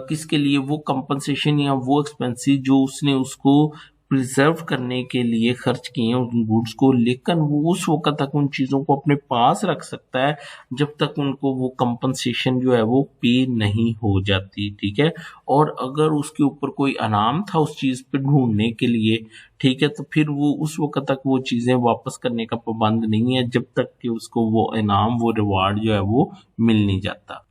किसके लिए, वो कंपनसेशन या वो एक्सपेंसिव जो उसने उसको प्रिजर्व करने के लिए खर्च किए हैं उन गुड्स को, लेकिन वो उस वक्त तक उन चीज़ों को अपने पास रख सकता है जब तक उनको वो कंपनसेशन जो है वो पे नहीं हो जाती, ठीक है। और अगर उसके ऊपर कोई इनाम था उस चीज़ पे ढूंढने के लिए, ठीक है, तो फिर वो उस वक्त तक वो चीज़ें वापस करने का पाबंद नहीं है जब तक कि उसको वो इनाम, वो रिवार्ड जो है वो मिल नहीं जाता।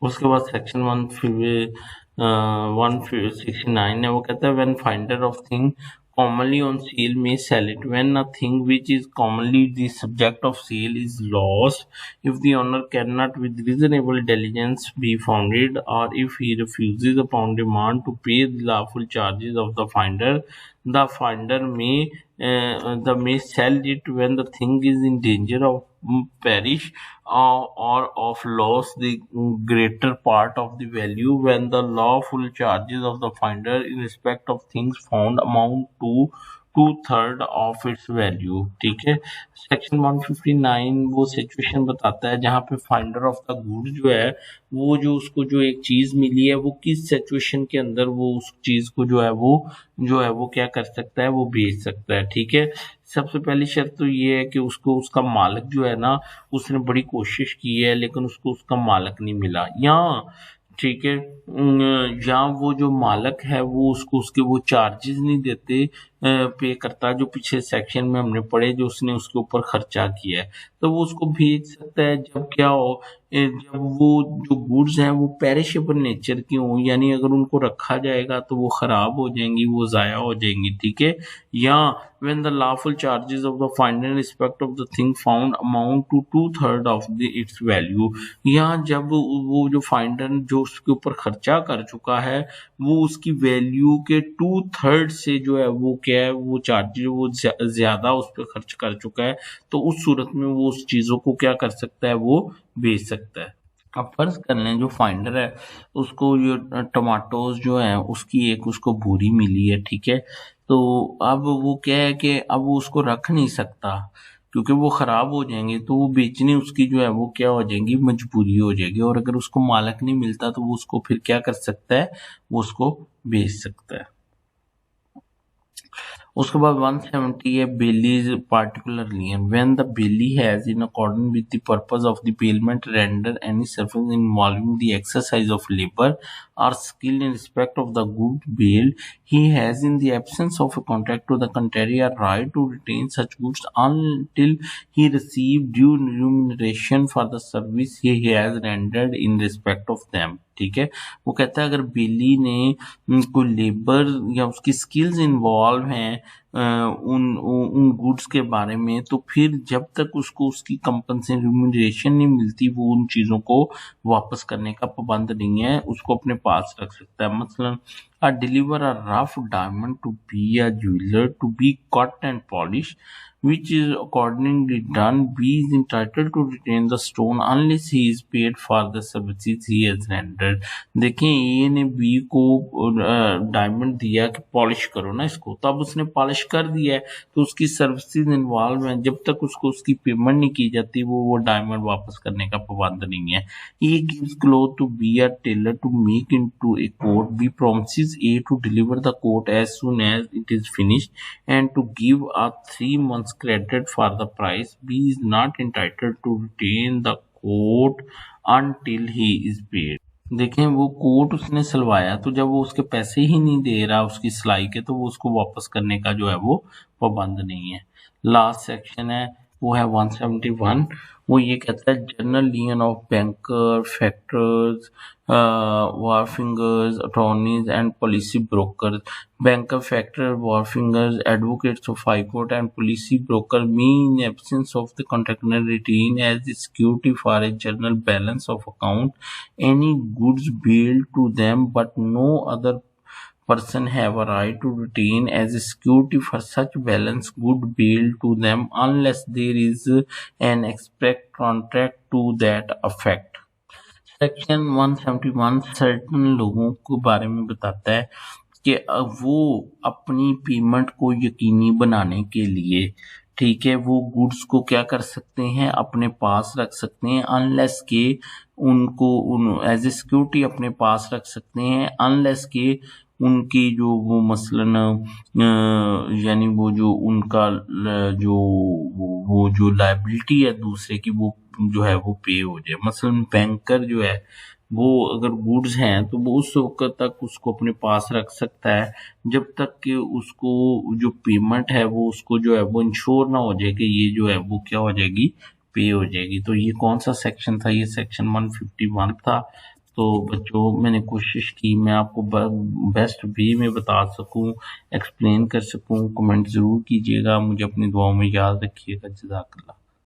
उसके बाद सेक्शन 169 है, वो कहता है when finder of thing commonly on sale may sell it when a thing which is commonly the subject of sale is lost, if the owner cannot with reasonable diligence be founded, or if he refuses upon demand to pay the lawful charges of the finder may sell it when the thing is in danger of perish or of loss the greater part of the value when the lawful charges of the finder in respect of things found amount to 2/3 of its value, ठीक है। Section 159 वो situation बताता है जहाँ पे finder of the good जो है वो जो उसको जो एक चीज मिली है वो किस सिचुएशन के अंदर वो उस चीज को जो है वो क्या कर सकता है, वो बेच सकता है, ठीक है। सबसे पहली शर्त तो ये है कि उसको उसका मालिक जो है ना, उसने बड़ी कोशिश की है लेकिन उसको उसका मालिक नहीं मिला, या ठीक है, या वो जो मालिक है वो उसको उसके वो चार्जेस नहीं देते, पे करता, जो पिछले सेक्शन में हमने पढ़े, जो उसने उसके ऊपर खर्चा किया है, तो वो उसको भेज सकता है जब क्या हो, जब वो जो गुड्स हैं वो पेरिशेबल नेचर की हो, यानी अगर उनको रखा जाएगा तो वो खराब हो जाएंगी, वो ज़ाया हो जाएंगी, ठीक है। या when the lawful charges of the finder in respect of the thing found amount to 2/3 of its value, या जब वो जो फाइंडर जो उसके ऊपर खर्चा कर चुका है वो उसकी वैल्यू के 2/3 से जो है वो क्या है, वो चार्जेस वो ज्यादा उस पर खर्च कर चुका है, तो उस सूरत में वो उस चीजों को क्या कर सकता है, वो बेच सकता है। अब फर्ज कर लें जो फाइंडर है उसको जो टमाटोज जो है उसकी एक उसको बोरी मिली है, ठीक है, तो अब वो क्या है कि अब वो उसको रख नहीं सकता क्योंकि वो खराब हो जाएंगे, तो वो बेचने उसकी जो है वो क्या हो जाएंगी, मजबूरी हो जाएगी, और अगर उसको मालिक नहीं मिलता तो वो उसको फिर क्या कर सकता है, वो उसको बेच सकता है। उसके बाद 170 है बेलीज particularly, and when the bailee has in accordance with the purpose of the bailment render any service involving the exercise of labor or skill in respect of the good bailed, he has in the absence of a contract to the contrary a right to retain such goods until he receive due remuneration for the service he has rendered in respect of them, ठीक है। वो कहता है अगर बेली ने कोई labour या उसकी स्किल्स इन्वॉल्व हैं उन गुड्स के बारे में, तो फिर जब तक उसको उसकी कंपनसेशन रिम्यूनरेशन नहीं मिलती वो उन चीज़ों को वापस करने का पाबंद नहीं है, उसको अपने पास रख सकता है। मसलन deliver a rough diamond to B a jeweller to be cut and polish which is accordingly done, B is entitled to retain the stone unless he is paid for the services he has rendered। देखें ए ने B को diamond दिया कि polish करो ना इसको, तो अब उसने पॉलिश कर दिया है तो उसकी सर्विसेज इन्वॉल्व हैं, जब तक उसको उसकी पेमेंट नहीं की जाती वो डायमंड वापस करने का पाबंद नहीं है। A gives cloth to B a tailor to make into a coat, B promises A to deliver the coat as soon as it is finished and to give a 3 months credit for the price, B is not entitled to retain the coat until he is paid। देखें वो coat उसने सिलवाया तो जब वो उसके पैसे ही नहीं दे रहा उसकी सिलाई के, तो वो उसको वापस करने का जो है वो पाबंद नहीं है। लास्ट सेक्शन है वो है 171। वो ये कहता है general lien of banker, factors, wharfingers, attorneys and policy brokers. Banker, factor, wharfingers, advocates of high court and policy broker mean in absence of the contractor retain as the security for a general balance of account any goods billed to them, but no other person have a right to retain as a security for such balance good billed to them unless there is an express contract to that effect। Section 171 certain लोगों के बारे में बताता है कि वो अपनी payment को यकीनी बनाने के लिए, ठीक है, वो गुड्स को क्या कर सकते हैं, अपने पास रख सकते हैं, अनलेस के उनको एज ए सिक्योरिटी अपने पास रख सकते हैं, अनलेस के उनकी जो वो मसलन यानी वो जो उनका जो वो जो लायबिलिटी है दूसरे की वो जो है वो पे हो जाए। मसलन बैंकर जो है वो अगर गुड्स हैं तो वो उस वक्त तक उसको अपने पास रख सकता है जब तक कि उसको जो पेमेंट है वो उसको जो है वो इंश्योर ना हो जाए कि ये जो है वो क्या हो जाएगी, पे हो जाएगी। तो ये कौन सा सेक्शन था, ये सेक्शन 151 था। तो बच्चों मैंने कोशिश की मैं आपको बेस्ट वे में बता सकूं, एक्सप्लेन कर सकूं। कमेंट ज़रूर कीजिएगा, मुझे अपनी दुआओं में याद रखिएगा। जज़ाकल्लाह।